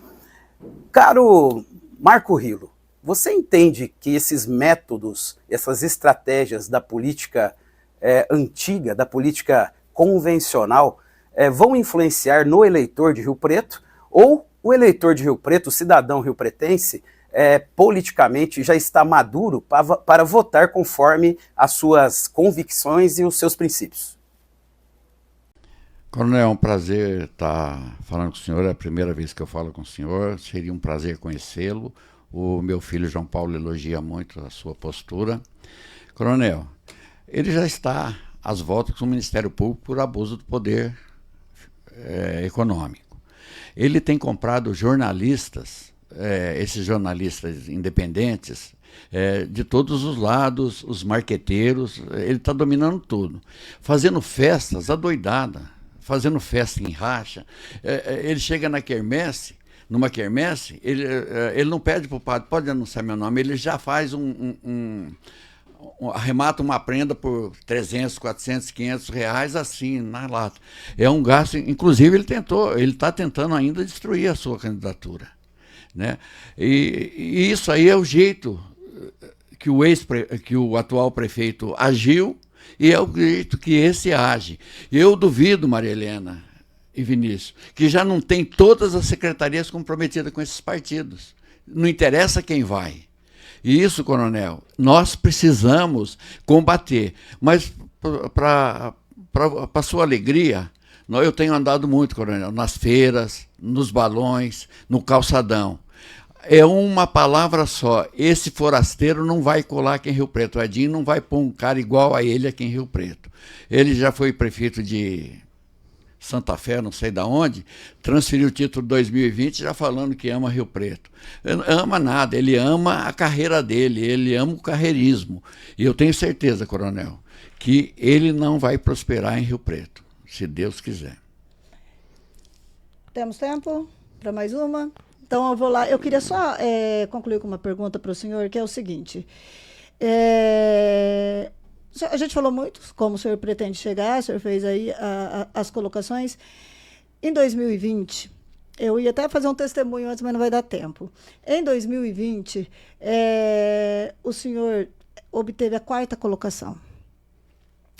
Caro Marco Rilo, você entende que esses métodos, essas estratégias da política antiga, da política convencional, vão influenciar no eleitor de Rio Preto, ou o eleitor de Rio Preto, o cidadão riopretense, politicamente já está maduro para votar conforme as suas convicções e os seus princípios? Coronel, é um prazer estar falando com o senhor, é a primeira vez que eu falo com o senhor, seria um prazer conhecê-lo. O meu filho João Paulo elogia muito a sua postura. Coronel, ele já está às voltas com o Ministério Público por abuso do poder econômico. Ele tem comprado jornalistas, esses jornalistas independentes, de todos os lados, os marqueteiros, ele está dominando tudo, fazendo festas adoidada, fazendo festa em racha. Ele chega numa quermesse, ele não pede para o padre, pode anunciar meu nome, ele já faz arremata uma prenda por 300, 400, 500 reais assim, na lata. É um gasto, inclusive ele está tentando ainda destruir a sua candidatura, né? E isso aí é o jeito que o atual prefeito agiu, e é o jeito que esse age. Eu duvido, Maria Helena e Vinícius, que já não tem todas as secretarias comprometidas com esses partidos. Não interessa quem vai. E isso, coronel, nós precisamos combater. Mas, para sua alegria, eu tenho andado muito, coronel, nas feiras, nos balões, no calçadão. É uma palavra só, esse forasteiro não vai colar aqui em Rio Preto. O Edinho não vai pôr um cara igual a ele aqui em Rio Preto. Ele já foi prefeito de Santa Fé, não sei de onde, transferiu o título 2020 já falando que ama Rio Preto. Ele não ama nada, ele ama a carreira dele, ele ama o carreirismo. E eu tenho certeza, coronel, que ele não vai prosperar em Rio Preto, se Deus quiser. Temos tempo para mais uma? Então eu vou lá. Eu queria só concluir com uma pergunta para o senhor, que é o seguinte. A gente falou muito como o senhor pretende chegar, o senhor fez aí as colocações. Em 2020, eu ia até fazer um testemunho antes, mas não vai dar tempo. Em 2020, o senhor obteve a 4ª colocação.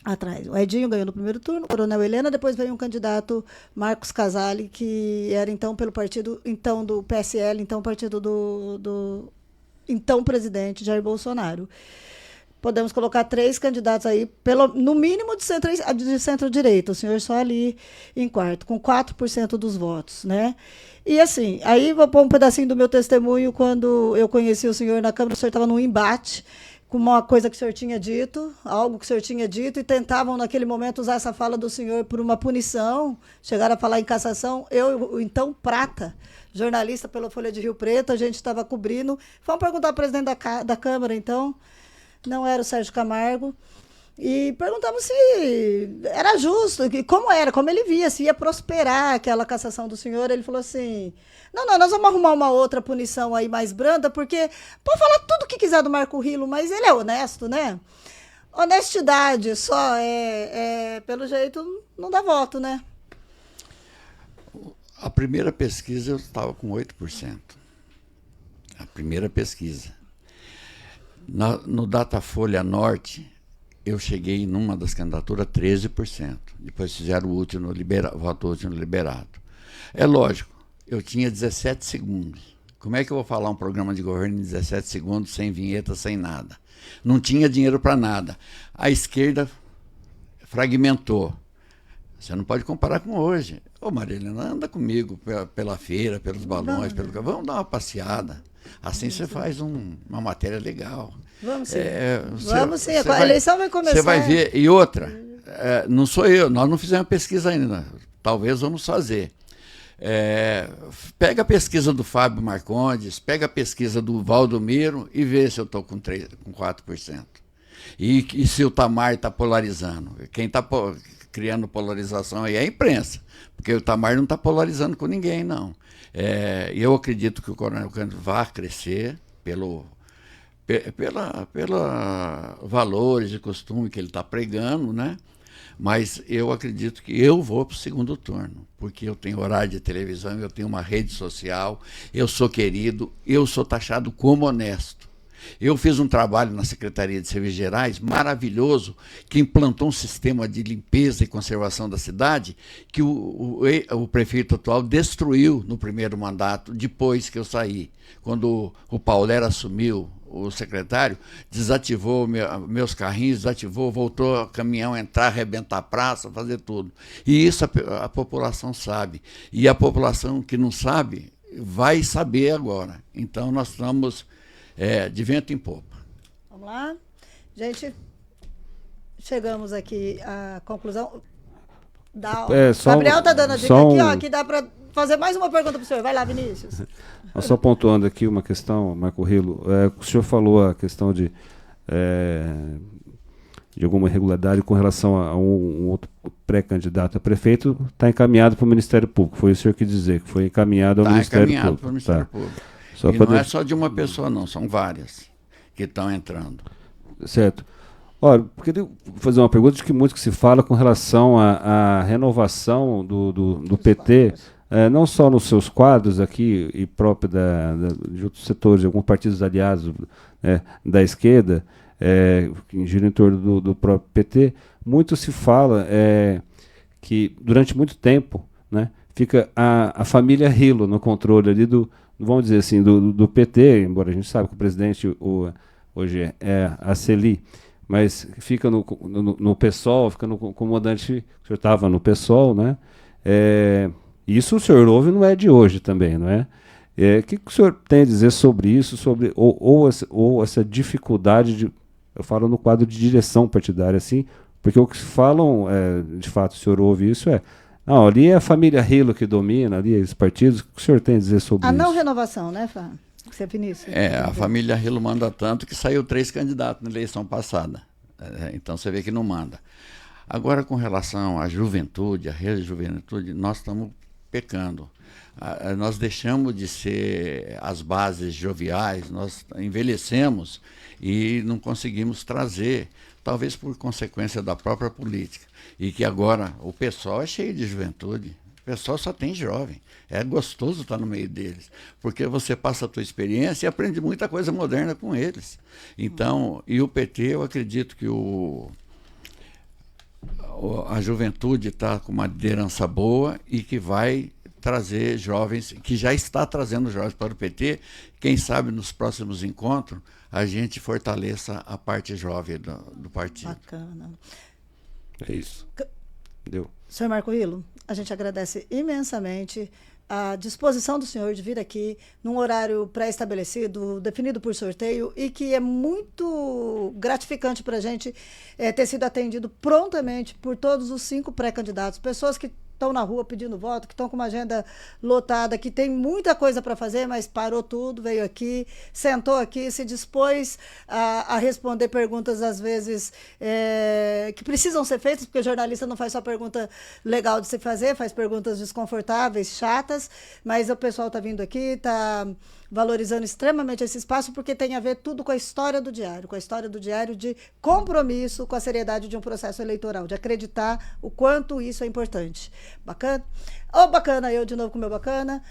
Atrás. O Edinho ganhou no primeiro turno, o Coronel Helena, depois veio um candidato, Marcos Casale, que era então pelo partido, então do PSL, então partido do então presidente Jair Bolsonaro. Podemos colocar 3 candidatos aí, no mínimo de centro-direita, o senhor só ali em quarto, com 4% dos votos, né? E assim, aí vou pôr um pedacinho do meu testemunho, quando eu conheci o senhor na Câmara, o senhor estava num embate com uma coisa que o senhor tinha dito, algo que o senhor tinha dito, e tentavam, naquele momento, usar essa fala do senhor por uma punição, chegaram a falar em cassação. Eu, então, Prata, jornalista pela Folha de Rio Preto, a gente estava cobrindo. Vamos perguntar ao presidente da Câmara, então, não era o Sérgio Camargo, e perguntamos se era justo, como ele via, se ia prosperar aquela cassação do senhor. Ele falou assim, não, nós vamos arrumar uma outra punição aí mais branda, porque pode falar tudo o que quiser do Marco Rilo, mas ele é honesto, né? Honestidade só, pelo jeito, não dá voto, né? A primeira pesquisa eu estava com 8%. A primeira pesquisa. No Datafolha Norte, eu cheguei numa das candidaturas 13%. Depois fizeram o voto útil no liberado. É lógico, eu tinha 17 segundos. Como é que eu vou falar um programa de governo em 17 segundos, sem vinheta, sem nada? Não tinha dinheiro para nada. A esquerda fragmentou. Você não pode comparar com hoje. Ô, Marilena, anda comigo pela feira, pelos balões, vamos dar uma passeada. Assim você faz uma matéria legal. Vamos sim. Vamos sim, a eleição vai começar. Você vai ver. E outra, não sou eu, nós não fizemos pesquisa ainda. Talvez vamos fazer. Pega a pesquisa do Fábio Marcondes, pega a pesquisa do Valdomiro e vê se eu estou com 4%. E se o Tamar está polarizando. Quem está criando polarização aí é a imprensa, porque o Tamar não está polarizando com ninguém, não. Eu acredito que o Coronel Cândido vai crescer pela valores e costume que ele está pregando, né? Mas eu acredito que eu vou para o segundo turno, porque eu tenho horário de televisão, eu tenho uma rede social, eu sou querido, eu sou taxado como honesto. Eu fiz um trabalho na Secretaria de Serviços Gerais maravilhoso, que implantou um sistema de limpeza e conservação da cidade que o prefeito atual destruiu no primeiro mandato, depois que eu saí. Quando o Paulera assumiu, o secretário, desativou meus carrinhos, voltou o caminhão entrar, arrebentar a praça, fazer tudo. E isso a população sabe. E a população que não sabe vai saber agora. Então nós estamos de vento em popa. Vamos lá. Gente, chegamos aqui à conclusão. Gabriel está dando a dica aqui, ó, que dá para fazer mais uma pergunta para o senhor. Vai lá, Vinícius. Só pontuando aqui uma questão, Marco Rilo. O senhor falou a questão de alguma irregularidade com relação a um outro pré-candidato a prefeito, está encaminhado para o Ministério Público. Foi isso que o senhor quis dizer, que foi encaminhado ao Ministério Público. Está encaminhado para o Ministério Público. Não é só de uma pessoa, não, são várias que estão entrando. Certo. Olha, queria fazer uma pergunta de que muito que se fala com relação à renovação do PT, não só nos seus quadros aqui e próprio de outros setores, de alguns partidos aliados da esquerda, que giram em torno do próprio PT, muito se fala que durante muito tempo, né, fica a família Rilo no controle ali vamos dizer assim, do PT, embora a gente saiba que o presidente hoje é a Celi, mas fica no PSOL, fica no comandante, o senhor estava no PSOL, né? Isso o senhor ouve, não é de hoje também, não é? O que o senhor tem a dizer sobre isso, ou essa dificuldade eu falo no quadro de direção partidária, assim, porque o que falam, de fato, o senhor ouve isso, não, ali é a família Rilo que domina, ali os partidos. O que o senhor tem a dizer sobre isso? A não renovação, né, Fá? Você é Vinícius. A família Rilo manda tanto que saiu 3 candidatos na eleição passada. Então você vê que não manda. Agora, com relação à juventude, à rejuventude, nós estamos pecando. Nós deixamos de ser as bases joviais, nós envelhecemos e não conseguimos trazer, talvez por consequência da própria política. E que agora o pessoal é cheio de juventude, o pessoal só tem jovem. É gostoso estar no meio deles, porque você passa a tua experiência e aprende muita coisa moderna com eles. Então, e o PT, eu acredito que a juventude está com uma liderança boa e que vai trazer jovens, que já está trazendo jovens para o PT. Quem sabe nos próximos encontros a gente fortaleça a parte jovem do partido. Bacana. É isso. Deu. Senhor Marco Rilo, a gente agradece imensamente a disposição do senhor de vir aqui num horário pré-estabelecido, definido por sorteio, e que é muito gratificante para a gente ter sido atendido prontamente por todos os 5 pré-candidatos, pessoas que estão na rua pedindo voto, que estão com uma agenda lotada, que tem muita coisa para fazer, mas parou tudo, veio aqui, sentou aqui, se dispôs a responder perguntas, às vezes, que precisam ser feitas, porque o jornalista não faz só pergunta legal de se fazer, faz perguntas desconfortáveis, chatas, mas o pessoal está vindo aqui, está valorizando extremamente esse espaço, porque tem a ver tudo com a história do diário de compromisso com a seriedade de um processo eleitoral, de acreditar o quanto isso é importante. Bacana? Bacana, eu de novo com o meu bacana.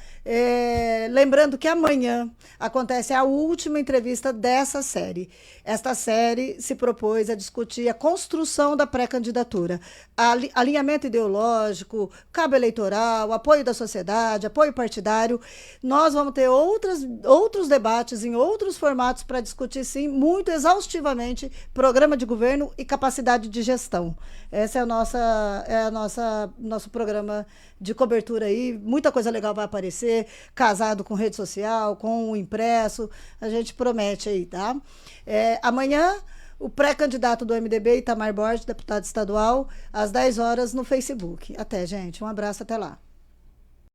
Lembrando que amanhã acontece a última entrevista dessa série. Esta série se propôs a discutir a construção da pré-candidatura, alinhamento ideológico, cabo eleitoral, apoio da sociedade, apoio partidário. Nós vamos ter outros debates em outros formatos para discutir, sim, muito exaustivamente programa de governo e capacidade de gestão. Esse é nosso programa de cobertura aí. Muita coisa legal vai aparecer, casado com rede social, com o impresso. A gente promete aí, tá? Amanhã, o pré-candidato do MDB, Itamar Borges, deputado estadual, às 10 horas no Facebook. Até, gente. Um abraço, até lá.